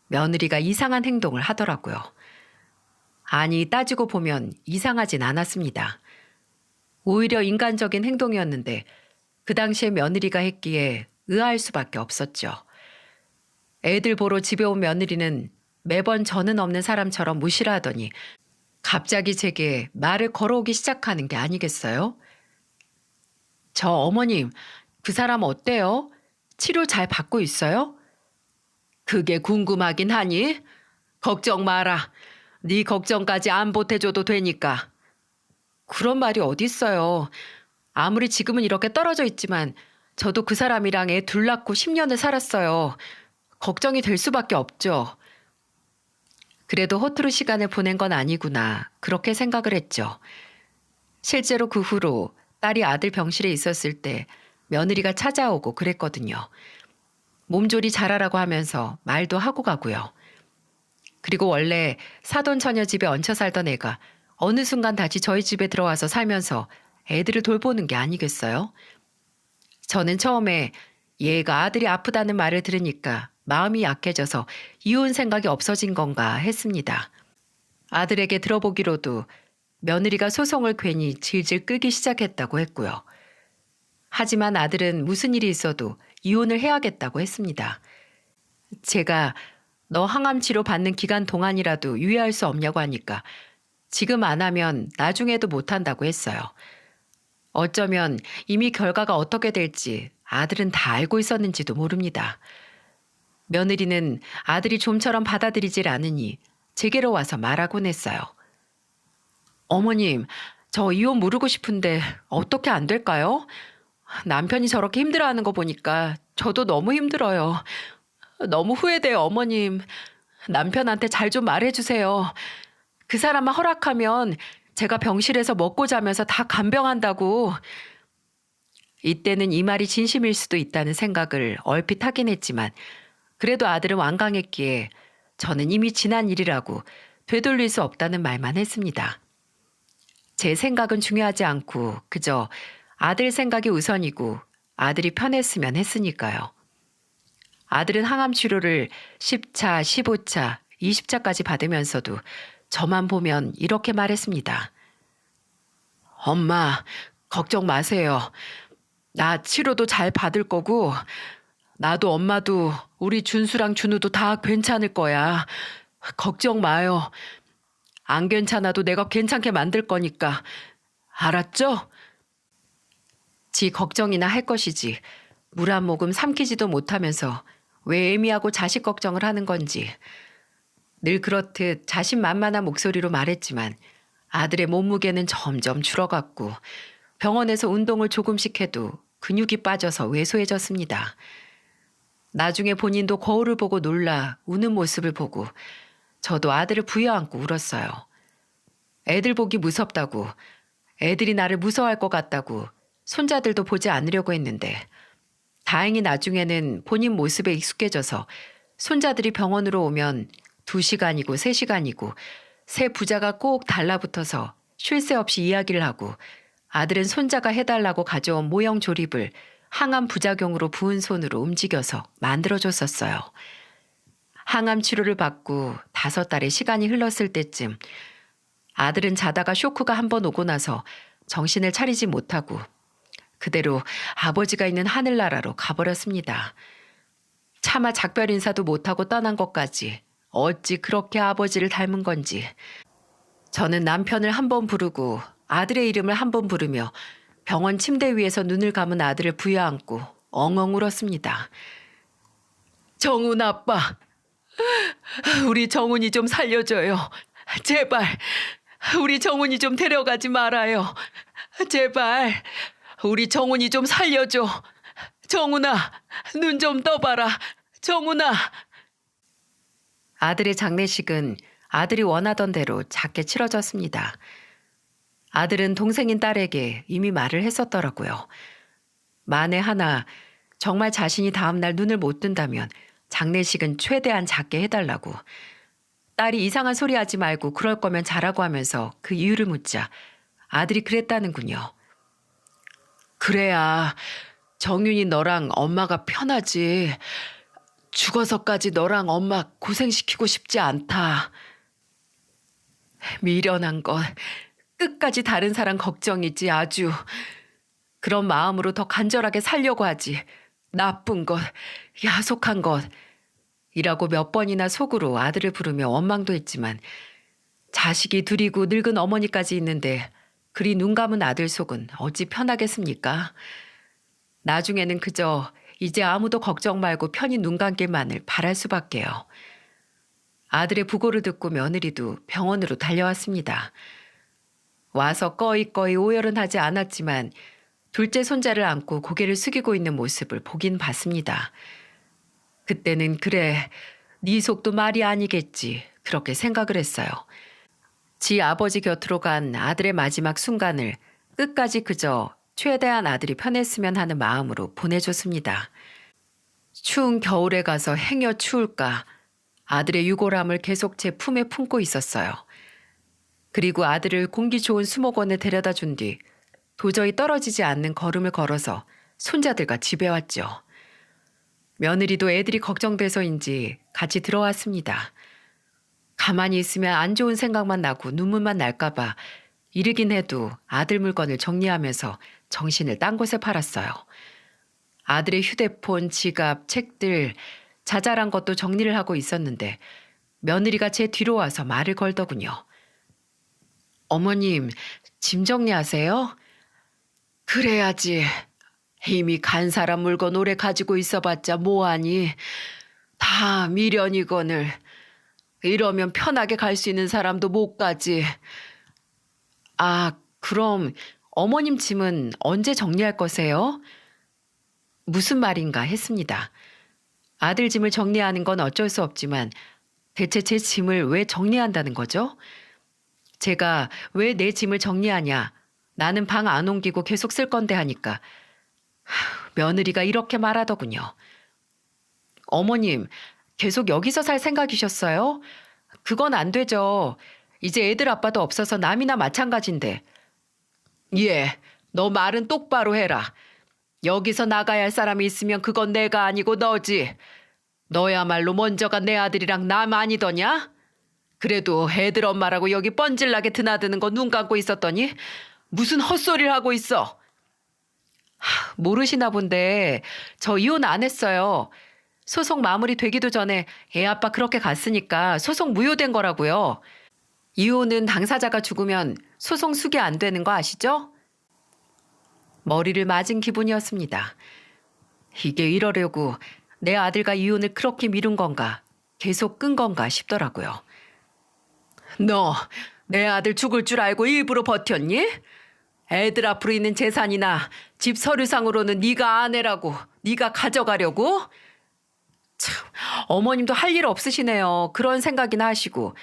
[SPEAKER 1] 며느리가 이상한 행동을 하더라고요. 아니, 따지고 보면 이상하진 않았습니다. 오히려 인간적인 행동이었는데 그 당시에 며느리가 했기에 의아할 수밖에 없었죠. 애들 보러 집에 온 며느리는 매번 저는 없는 사람처럼 무시를 하더니 갑자기 제게 말을 걸어오기 시작하는 게 아니겠어요? 저 어머님, 그 사람 어때요? 치료 잘 받고 있어요? 그게 궁금하긴 하니? 걱정 마라. 네 걱정까지 안 보태줘도 되니까. 그런 말이 어딨어요. 아무리 지금은 이렇게 떨어져 있지만 저도 그 사람이랑 애 둘 낳고 10년을 살았어요. 걱정이 될 수밖에 없죠. 그래도 허투루 시간을 보낸 건 아니구나. 그렇게 생각을 했죠. 실제로 그 후로 딸이 아들 병실에 있었을 때 며느리가 찾아오고 그랬거든요. 몸조리 잘하라고 하면서 말도 하고 가고요. 그리고 원래 사돈 처녀 집에 얹혀 살던 애가 어느 순간 다시 저희 집에 들어와서 살면서 애들을 돌보는 게 아니겠어요? 저는 처음에 얘가 아들이 아프다는 말을 들으니까 마음이 약해져서 이혼 생각이 없어진 건가 했습니다. 아들에게 들어보기로도 며느리가 소송을 괜히 질질 끌기 시작했다고 했고요. 하지만 아들은 무슨 일이 있어도 이혼을 해야겠다고 했습니다. 제가 너 항암 치료 받는 기간 동안이라도 유예할 수 없냐고 하니까 지금 안 하면 나중에도 못 한다고 했어요. 어쩌면 이미 결과가 어떻게 될지 아들은 다 알고 있었는지도 모릅니다. 며느리는 아들이 좀처럼 받아들이질 않으니 제게로 와서 말하곤 했어요. 어머님, 저 이혼 모르고 싶은데 어떻게 안 될까요? 남편이 저렇게 힘들어하는 거 보니까 저도 너무 힘들어요. 너무 후회돼요, 어머님. 남편한테 잘 좀 말해주세요. 그 사람만 허락하면 제가 병실에서 먹고 자면서 다 간병한다고. 이때는 이 말이 진심일 수도 있다는 생각을 얼핏 하긴 했지만 그래도 아들은 완강했기에 저는 이미 지난 일이라고 되돌릴 수 없다는 말만 했습니다. 제 생각은 중요하지 않고 그저 아들 생각이 우선이고 아들이 편했으면 했으니까요. 아들은 항암 치료를 10차, 15차, 20차까지 받으면서도 저만 보면 이렇게 말했습니다. 엄마, 걱정 마세요. 나 치료도 잘 받을 거고 나도 엄마도 우리 준수랑 준우도 다 괜찮을 거야. 걱정 마요. 안 괜찮아도 내가 괜찮게 만들 거니까. 알았죠? 지 걱정이나 할 것이지. 물 한 모금 삼키지도 못하면서 왜 애미하고 자식 걱정을 하는 건지. 늘 그렇듯 자신만만한 목소리로 말했지만 아들의 몸무게는 점점 줄어갔고 병원에서 운동을 조금씩 해도 근육이 빠져서 왜소해졌습니다. 나중에 본인도 거울을 보고 놀라 우는 모습을 보고 저도 아들을 부여안고 울었어요. 애들 보기 무섭다고, 애들이 나를 무서워할 것 같다고 손자들도 보지 않으려고 했는데 다행히 나중에는 본인 모습에 익숙해져서 손자들이 병원으로 오면 2시간이고 3시간이고 새 부자가 꼭 달라붙어서 쉴 새 없이 이야기를 하고 아들은 손자가 해달라고 가져온 모형 조립을 항암 부작용으로 부은 손으로 움직여서 만들어줬었어요. 항암 치료를 받고 5달의 시간이 흘렀을 때쯤 아들은 자다가 쇼크가 한 번 오고 나서 정신을 차리지 못하고 그대로 아버지가 있는 하늘나라로 가버렸습니다. 차마 작별 인사도 못하고 떠난 것까지 어찌 그렇게 아버지를 닮은 건지. 저는 남편을 한 번 부르고 아들의 이름을 한 번 부르며 병원 침대 위에서 눈을 감은 아들을 부여안고 엉엉 울었습니다. 정훈 아빠, 우리 정훈이 좀 살려줘요. 제발, 우리 정훈이 좀 데려가지 말아요. 제발, 우리 정훈이 좀 살려줘. 정훈아, 눈 좀 떠봐라. 정훈아. 아들의 장례식은 아들이 원하던 대로 작게 치러졌습니다. 아들은 동생인 딸에게 이미 말을 했었더라고요. 만에 하나 정말 자신이 다음날 눈을 못 뜬다면 장례식은 최대한 작게 해달라고. 딸이 이상한 소리 하지 말고 그럴 거면 잘하고 하면서 그 이유를 묻자 아들이 그랬다는군요. 그래야 정윤이 너랑 엄마가 편하지. 죽어서까지 너랑 엄마 고생시키고 싶지 않다. 미련한 것, 끝까지 다른 사람 걱정이지 아주. 그런 마음으로 더 간절하게 살려고 하지. 나쁜 것, 야속한 것. 이라고 몇 번이나 속으로 아들을 부르며 원망도 했지만 자식이 둘이고 늙은 어머니까지 있는데 그리 눈 감은 아들 속은 어찌 편하겠습니까? 나중에는 그저 이제 아무도 걱정 말고 편히 눈 감기만을 바랄 수밖에요. 아들의 부고를 듣고 며느리도 병원으로 달려왔습니다. 와서 꺼이꺼이 오열은 하지 않았지만 둘째 손자를 안고 고개를 숙이고 있는 모습을 보긴 봤습니다. 그때는 그래, 네 속도 말이 아니겠지 그렇게 생각을 했어요. 지 아버지 곁으로 간 아들의 마지막 순간을 끝까지 그저 최대한 아들이 편했으면 하는 마음으로 보내줬습니다. 추운 겨울에 가서 행여 추울까 아들의 유골함을 계속 제 품에 품고 있었어요. 그리고 아들을 공기 좋은 수목원에 데려다 준 뒤 도저히 떨어지지 않는 걸음을 걸어서 손자들과 집에 왔죠. 며느리도 애들이 걱정돼서인지 같이 들어왔습니다. 가만히 있으면 안 좋은 생각만 나고 눈물만 날까봐 이르긴 해도 아들 물건을 정리하면서 정신을 딴 곳에 팔았어요. 아들의 휴대폰, 지갑, 책들, 자잘한 것도 정리를 하고 있었는데 며느리가 제 뒤로 와서 말을 걸더군요. 어머님, 짐 정리하세요? 그래야지. 이미 간 사람 물건 오래 가지고 있어봤자 뭐하니. 다 미련이거늘. 이러면 편하게 갈 수 있는 사람도 못 가지. 아, 그럼 어머님 짐은 언제 정리할 거세요? 무슨 말인가 했습니다. 아들 짐을 정리하는 건 어쩔 수 없지만 대체 제 짐을 왜 정리한다는 거죠? 제가 왜 내 짐을 정리하냐. 나는 방 안 옮기고 계속 쓸 건데 하니까 며느리가 이렇게 말하더군요. 어머님, 계속 여기서 살 생각이셨어요? 그건 안 되죠. 이제 애들 아빠도 없어서 남이나 마찬가지인데. 예, 너 말은 똑바로 해라. 여기서 나가야 할 사람이 있으면 그건 내가 아니고 너지. 너야말로 먼저가 내 아들이랑 남 아니더냐? 그래도 애들 엄마라고 여기 뻔질나게 드나드는 거 눈 감고 있었더니 무슨 헛소리를 하고 있어. 모르시나 본데 저 이혼 안 했어요. 소송 마무리 되기도 전에 애 아빠 그렇게 갔으니까 소송 무효된 거라고요. 이혼은 당사자가 죽으면 소송 수기 안 되는 거 아시죠? 머리를 맞은 기분이었습니다. 이게 이러려고 내 아들과 이혼을 그렇게 미룬 건가 계속 끈 건가 싶더라고요. 너 내 아들 죽을 줄 알고 일부러 버텼니? 애들 앞으로 있는 재산이나 집 서류상으로는 네가 아내라고 네가 가져가려고? 참, 어머님도 할 일 없으시네요. 그런 생각이나 하시고.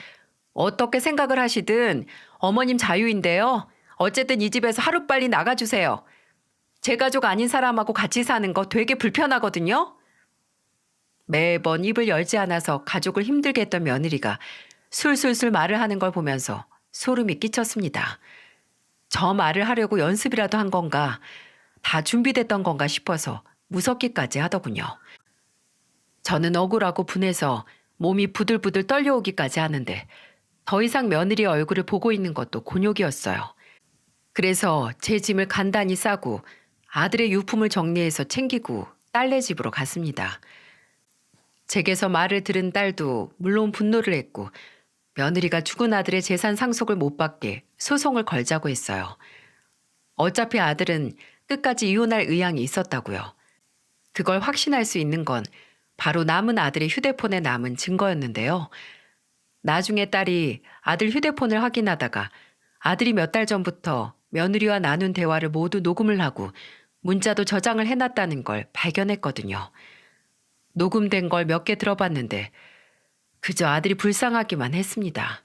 [SPEAKER 1] 어떻게 생각을 하시든 어머님 자유인데요. 어쨌든 이 집에서 하루빨리 나가주세요. 제 가족 아닌 사람하고 같이 사는 거 되게 불편하거든요. 매번 입을 열지 않아서 가족을 힘들게 했던 며느리가 술술술 말을 하는 걸 보면서 소름이 끼쳤습니다. 저 말을 하려고 연습이라도 한 건가, 다 준비됐던 건가 싶어서 무섭기까지 하더군요. 저는 억울하고 분해서 몸이 부들부들 떨려오기까지 하는데 더 이상 며느리의 얼굴을 보고 있는 것도 곤욕이었어요. 그래서 제 짐을 간단히 싸고 아들의 유품을 정리해서 챙기고 딸네 집으로 갔습니다. 제게서 말을 들은 딸도 물론 분노를 했고 며느리가 죽은 아들의 재산 상속을 못 받게 소송을 걸자고 했어요. 어차피 아들은 끝까지 이혼할 의향이 있었다고요. 그걸 확신할 수 있는 건 바로 남은 아들의 휴대폰에 남은 증거였는데요. 나중에 딸이 아들 휴대폰을 확인하다가 아들이 몇 달 전부터 며느리와 나눈 대화를 모두 녹음을 하고 문자도 저장을 해놨다는 걸 발견했거든요. 녹음된 걸 몇 개 들어봤는데 그저 아들이 불쌍하기만 했습니다.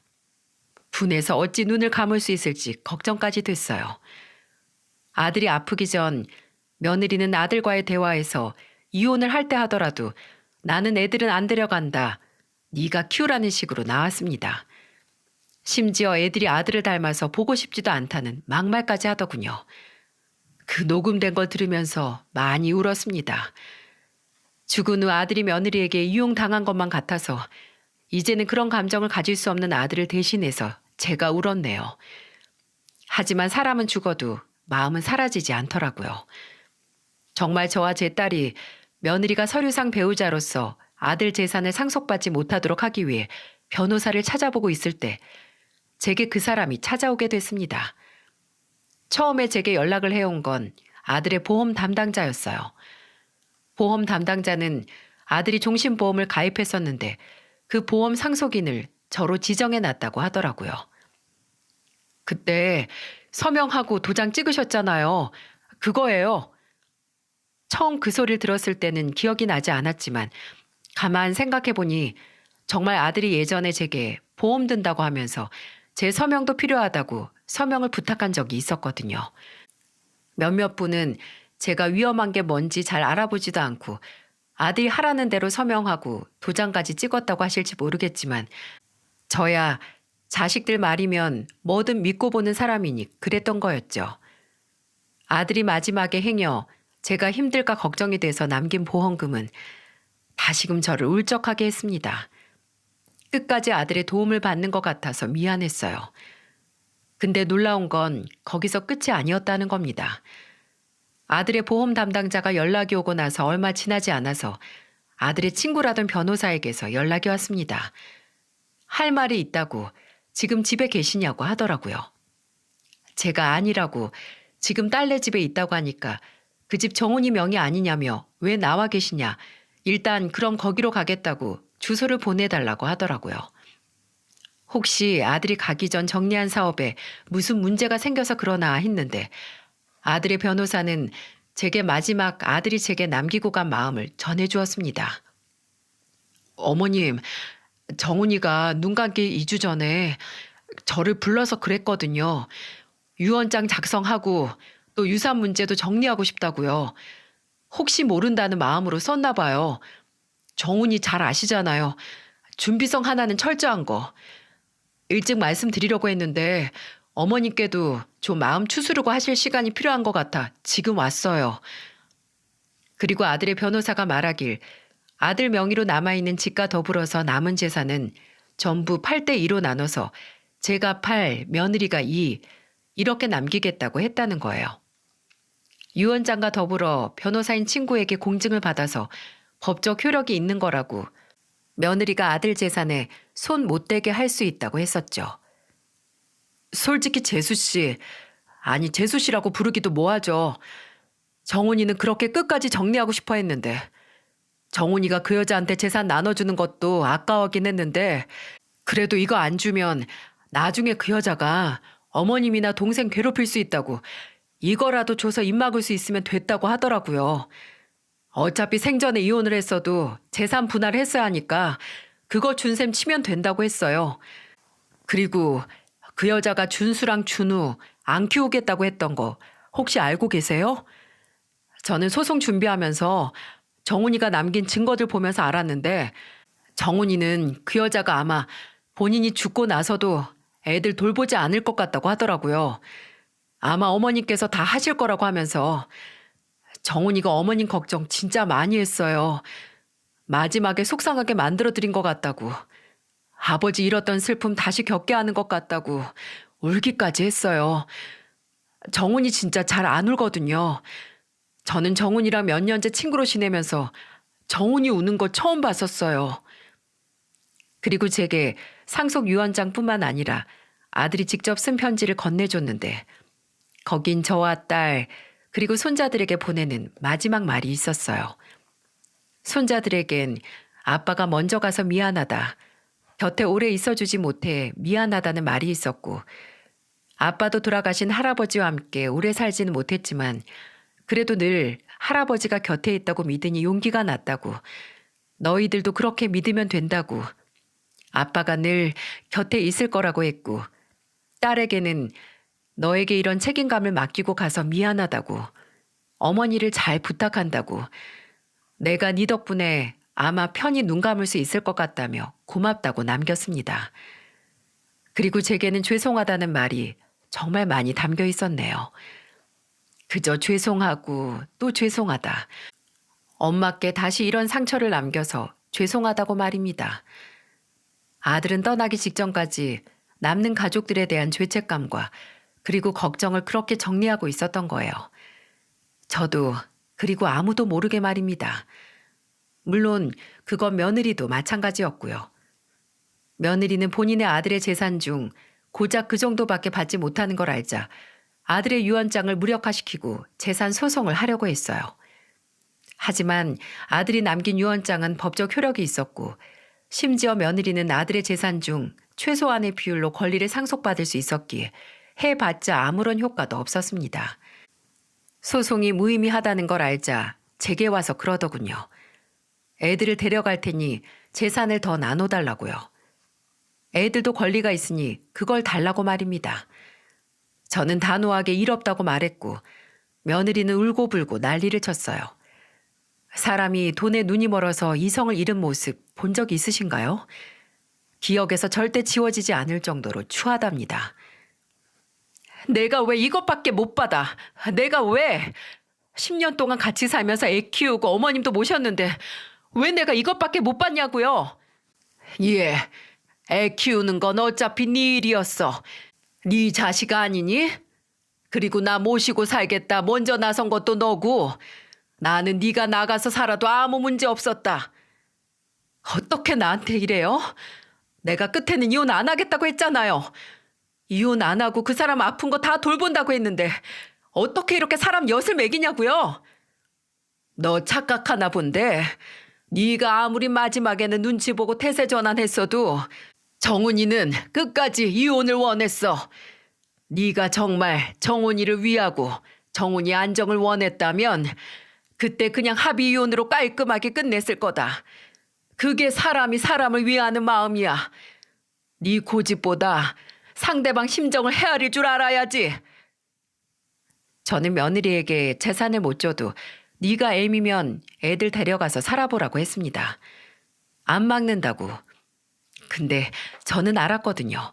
[SPEAKER 1] 분해서 어찌 눈을 감을 수 있을지 걱정까지 됐어요. 아들이 아프기 전 며느리는 아들과의 대화에서 이혼을 할 때 하더라도 나는 애들은 안 데려간다. 네가 키우라는 식으로 나왔습니다. 심지어 애들이 아들을 닮아서 보고 싶지도 않다는 막말까지 하더군요. 그 녹음된 걸 들으면서 많이 울었습니다. 죽은 후 아들이 며느리에게 이용당한 것만 같아서 이제는 그런 감정을 가질 수 없는 아들을 대신해서 제가 울었네요. 하지만 사람은 죽어도 마음은 사라지지 않더라고요. 정말 저와 제 딸이 며느리가 서류상 배우자로서 아들 재산을 상속받지 못하도록 하기 위해 변호사를 찾아보고 있을 때 제게 그 사람이 찾아오게 됐습니다. 처음에 제게 연락을 해온 건 아들의 보험 담당자였어요. 보험 담당자는 아들이 종신보험을 가입했었는데 그 보험 상속인을 저로 지정해놨다고 하더라고요. 그때 서명하고 도장 찍으셨잖아요. 그거예요. 처음 그 소리를 들었을 때는 기억이 나지 않았지만 가만 생각해보니 정말 아들이 예전에 제게 보험 든다고 하면서 제 서명도 필요하다고 서명을 부탁한 적이 있었거든요. 몇몇 분은 제가 위험한 게 뭔지 잘 알아보지도 않고 아들이 하라는 대로 서명하고 도장까지 찍었다고 하실지 모르겠지만 저야 자식들 말이면 뭐든 믿고 보는 사람이니 그랬던 거였죠. 아들이 마지막에 행여 제가 힘들까 걱정이 돼서 남긴 보험금은 다시금 저를 울적하게 했습니다. 끝까지 아들의 도움을 받는 것 같아서 미안했어요. 근데 놀라운 건 거기서 끝이 아니었다는 겁니다. 아들의 보험 담당자가 연락이 오고 나서 얼마 지나지 않아서 아들의 친구라던 변호사에게서 연락이 왔습니다. 할 말이 있다고 지금 집에 계시냐고 하더라고요. 제가 아니라고 지금 딸네 집에 있다고 하니까 그 집 정훈이 명의 아니냐며 왜 나와 계시냐. 일단 그럼 거기로 가겠다고 주소를 보내달라고 하더라고요. 혹시 아들이 가기 전 정리한 사업에 무슨 문제가 생겨서 그러나 했는데 아들의 변호사는 제게 마지막 아들이 제게 남기고 간 마음을 전해주었습니다. 어머님, 정훈이가 눈 감기 2주 전에 저를 불러서 그랬거든요. 유언장 작성하고 또 유산 문제도 정리하고 싶다고요. 혹시 모른다는 마음으로 썼나 봐요. 정훈이 잘 아시잖아요. 준비성 하나는 철저한 거. 일찍 말씀드리려고 했는데 어머님께도 좀 마음 추스르고 하실 시간이 필요한 것 같아 지금 왔어요. 그리고 아들의 변호사가 말하길 아들 명의로 남아있는 집과 더불어서 남은 재산은 전부 8대2로 나눠서 제가 8, 며느리가 2 이렇게 남기겠다고 했다는 거예요. 유언장과 더불어 변호사인 친구에게 공증을 받아서 법적 효력이 있는 거라고 며느리가 아들 재산에 손 못 대게 할 수 있다고 했었죠. 솔직히 재수 씨, 아니 재수 씨라고 부르기도 뭐하죠. 정훈이는 그렇게 끝까지 정리하고 싶어 했는데 정훈이가 그 여자한테 재산 나눠주는 것도 아까워긴 했는데 그래도 이거 안 주면 나중에 그 여자가 어머님이나 동생 괴롭힐 수 있다고 이거라도 줘서 입 막을 수 있으면 됐다고 하더라고요. 어차피 생전에 이혼을 했어도 재산 분할을 했어야 하니까 그거 준 셈 치면 된다고 했어요. 그리고 그 여자가 준수랑 준우 안 키우겠다고 했던 거 혹시 알고 계세요? 저는 소송 준비하면서 정훈이가 남긴 증거들 보면서 알았는데 정훈이는 그 여자가 아마 본인이 죽고 나서도 애들 돌보지 않을 것 같다고 하더라고요. 아마 어머님께서 다 하실 거라고 하면서 정훈이가 어머님 걱정 진짜 많이 했어요. 마지막에 속상하게 만들어드린 것 같다고. 아버지 잃었던 슬픔 다시 겪게 하는 것 같다고 울기까지 했어요. 정훈이 진짜 잘 안 울거든요. 저는 정훈이랑 몇 년째 친구로 지내면서 정훈이 우는 거 처음 봤었어요. 그리고 제게 상속 유언장뿐만 아니라 아들이 직접 쓴 편지를 건네줬는데 거긴 저와 딸 그리고 손자들에게 보내는 마지막 말이 있었어요. 손자들에겐 아빠가 먼저 가서 미안하다. 곁에 오래 있어주지 못해 미안하다는 말이 있었고 아빠도 돌아가신 할아버지와 함께 오래 살지는 못했지만 그래도 늘 할아버지가 곁에 있다고 믿으니 용기가 났다고 너희들도 그렇게 믿으면 된다고 아빠가 늘 곁에 있을 거라고 했고 딸에게는 너에게 이런 책임감을 맡기고 가서 미안하다고 어머니를 잘 부탁한다고 내가 네 덕분에 아마 편히 눈 감을 수 있을 것 같다며 고맙다고 남겼습니다. 그리고 제게는 죄송하다는 말이 정말 많이 담겨 있었네요. 그저 죄송하고 또 죄송하다. 엄마께 다시 이런 상처를 남겨서 죄송하다고 말입니다. 아들은 떠나기 직전까지 남는 가족들에 대한 죄책감과 그리고 걱정을 그렇게 정리하고 있었던 거예요. 저도 그리고 아무도 모르게 말입니다. 물론 그건 며느리도 마찬가지였고요. 며느리는 본인의 아들의 재산 중 고작 그 정도밖에 받지 못하는 걸 알자 아들의 유언장을 무력화시키고 재산 소송을 하려고 했어요. 하지만 아들이 남긴 유언장은 법적 효력이 있었고 심지어 며느리는 아들의 재산 중 최소한의 비율로 권리를 상속받을 수 있었기에 해봤자 아무런 효과도 없었습니다. 소송이 무의미하다는 걸 알자 제게 와서 그러더군요. 애들을 데려갈 테니 재산을 더 나눠달라고요. 애들도 권리가 있으니 그걸 달라고 말입니다. 저는 단호하게 일 없다고 말했고 며느리는 울고불고 난리를 쳤어요. 사람이 돈에 눈이 멀어서 이성을 잃은 모습 본 적 있으신가요? 기억에서 절대 지워지지 않을 정도로 추하답니다. 내가 왜 이것밖에 못 받아? 내가 왜? 10년 동안 같이 살면서 애 키우고 어머님도 모셨는데 왜 내가 이것밖에 못 받냐고요? 예, 애 키우는 건 어차피 네 일이었어. 네 자식 아니니? 그리고 나 모시고 살겠다 먼저 나선 것도 너고 나는 네가 나가서 살아도 아무 문제 없었다. 어떻게 나한테 이래요? 내가 끝에는 이혼 안 하겠다고 했잖아요. 이혼 안 하고 그 사람 아픈 거 다 돌본다고 했는데 어떻게 이렇게 사람 엿을 매기냐고요? 너 착각하나 본데 네가 아무리 마지막에는 눈치 보고 태세 전환했어도 정훈이는 끝까지 이혼을 원했어. 네가 정말 정훈이를 위하고 정훈이 안정을 원했다면 그때 그냥 합의 이혼으로 깔끔하게 끝냈을 거다. 그게 사람이 사람을 위하는 마음이야. 네 고집보다 상대방 심정을 헤아릴 줄 알아야지. 저는 며느리에게 재산을 못 줘도 네가 애미면 애들 데려가서 살아보라고 했습니다. 안 막는다고. 근데 저는 알았거든요.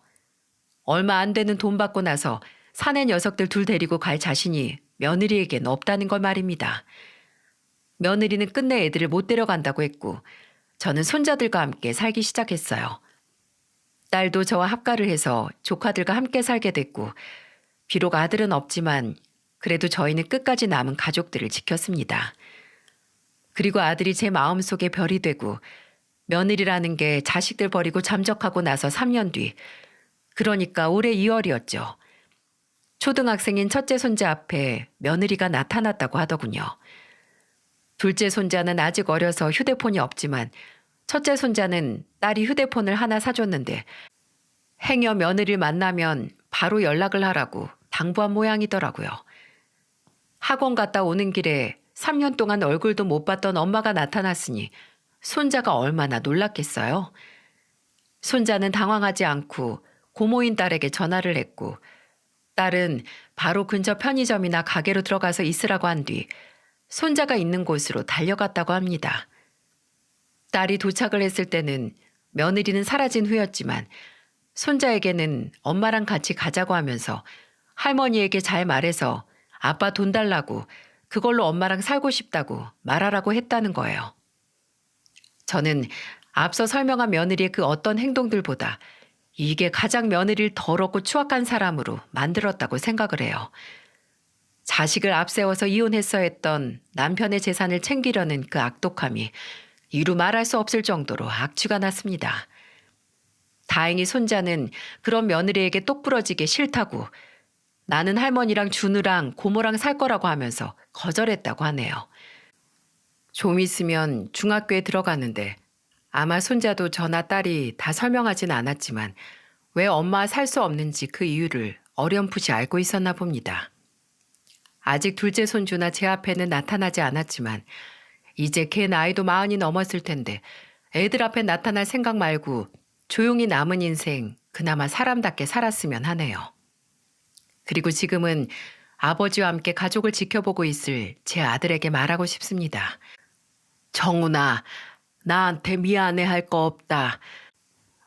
[SPEAKER 1] 얼마 안 되는 돈 받고 나서 사내 녀석들 둘 데리고 갈 자신이 며느리에겐 없다는 걸 말입니다. 며느리는 끝내 애들을 못 데려간다고 했고 저는 손자들과 함께 살기 시작했어요. 딸도 저와 합가를 해서 조카들과 함께 살게 됐고 비록 아들은 없지만 그래도 저희는 끝까지 남은 가족들을 지켰습니다. 그리고 아들이 제 마음속에 별이 되고 며느리라는 게 자식들 버리고 잠적하고 나서 3년 뒤, 그러니까 올해 2월이었죠. 초등학생인 첫째 손자 앞에 며느리가 나타났다고 하더군요. 둘째 손자는 아직 어려서 휴대폰이 없지만 첫째 손자는 딸이 휴대폰을 하나 사줬는데 행여 며느리를 만나면 바로 연락을 하라고 당부한 모양이더라고요. 학원 갔다 오는 길에 3년 동안 얼굴도 못 봤던 엄마가 나타났으니 손자가 얼마나 놀랐겠어요. 손자는 당황하지 않고 고모인 딸에게 전화를 했고 딸은 바로 근처 편의점이나 가게로 들어가서 있으라고 한 뒤 손자가 있는 곳으로 달려갔다고 합니다. 딸이 도착을 했을 때는 며느리는 사라진 후였지만 손자에게는 엄마랑 같이 가자고 하면서 할머니에게 잘 말해서 아빠 돈 달라고 그걸로 엄마랑 살고 싶다고 말하라고 했다는 거예요. 저는 앞서 설명한 며느리의 그 어떤 행동들보다 이게 가장 며느리를 더럽고 추악한 사람으로 만들었다고 생각을 해요. 자식을 앞세워서 이혼했어야 했던 남편의 재산을 챙기려는 그 악독함이 이루 말할 수 없을 정도로 악취가 났습니다. 다행히 손자는 그런 며느리에게 똑부러지게 싫다고 나는 할머니랑 준우랑 고모랑 살 거라고 하면서 거절했다고 하네요. 좀 있으면 중학교에 들어가는데 아마 손자도 저나 딸이 다 설명하진 않았지만 왜 엄마 살 수 없는지 그 이유를 어렴풋이 알고 있었나 봅니다. 아직 둘째 손주나 제 앞에는 나타나지 않았지만 이제 걔 나이도 40이 넘었을 텐데 애들 앞에 나타날 생각 말고 조용히 남은 인생 그나마 사람답게 살았으면 하네요. 그리고 지금은 아버지와 함께 가족을 지켜보고 있을 제 아들에게 말하고 싶습니다. 정훈아, 나한테 미안해할 거 없다.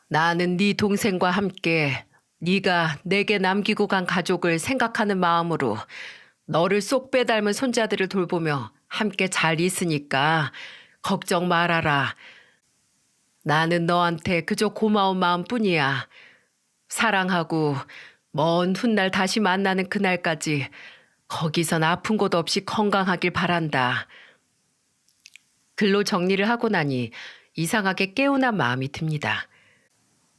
[SPEAKER 1] 나는 네 동생과 함께 네가 내게 남기고 간 가족을 생각하는 마음으로 너를 쏙 빼닮은 손자들을 돌보며 함께 잘 있으니까 걱정 말아라. 나는 너한테 그저 고마운 마음뿐이야. 사랑하고 먼 훗날 다시 만나는 그날까지 거기선 아픈 곳 없이 건강하길 바란다. 글로 정리를 하고 나니 이상하게 개운한 마음이 듭니다.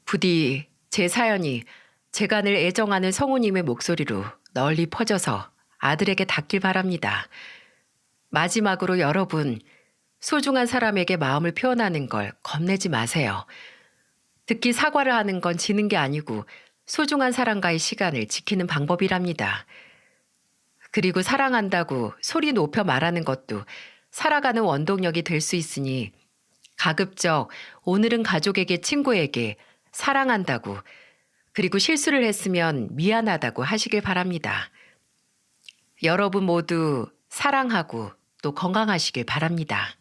[SPEAKER 1] 부디 제 사연이 제가 늘 애정하는 성우님의 목소리로 널리 퍼져서 아들에게 닿길 바랍니다. 마지막으로 여러분, 소중한 사람에게 마음을 표현하는 걸 겁내지 마세요. 특히 사과를 하는 건 지는 게 아니고 소중한 사람과의 시간을 지키는 방법이랍니다. 그리고 사랑한다고 소리 높여 말하는 것도 살아가는 원동력이 될 수 있으니 가급적 오늘은 가족에게 친구에게 사랑한다고 그리고 실수를 했으면 미안하다고 하시길 바랍니다. 여러분 모두 사랑하고 또 건강하시길 바랍니다.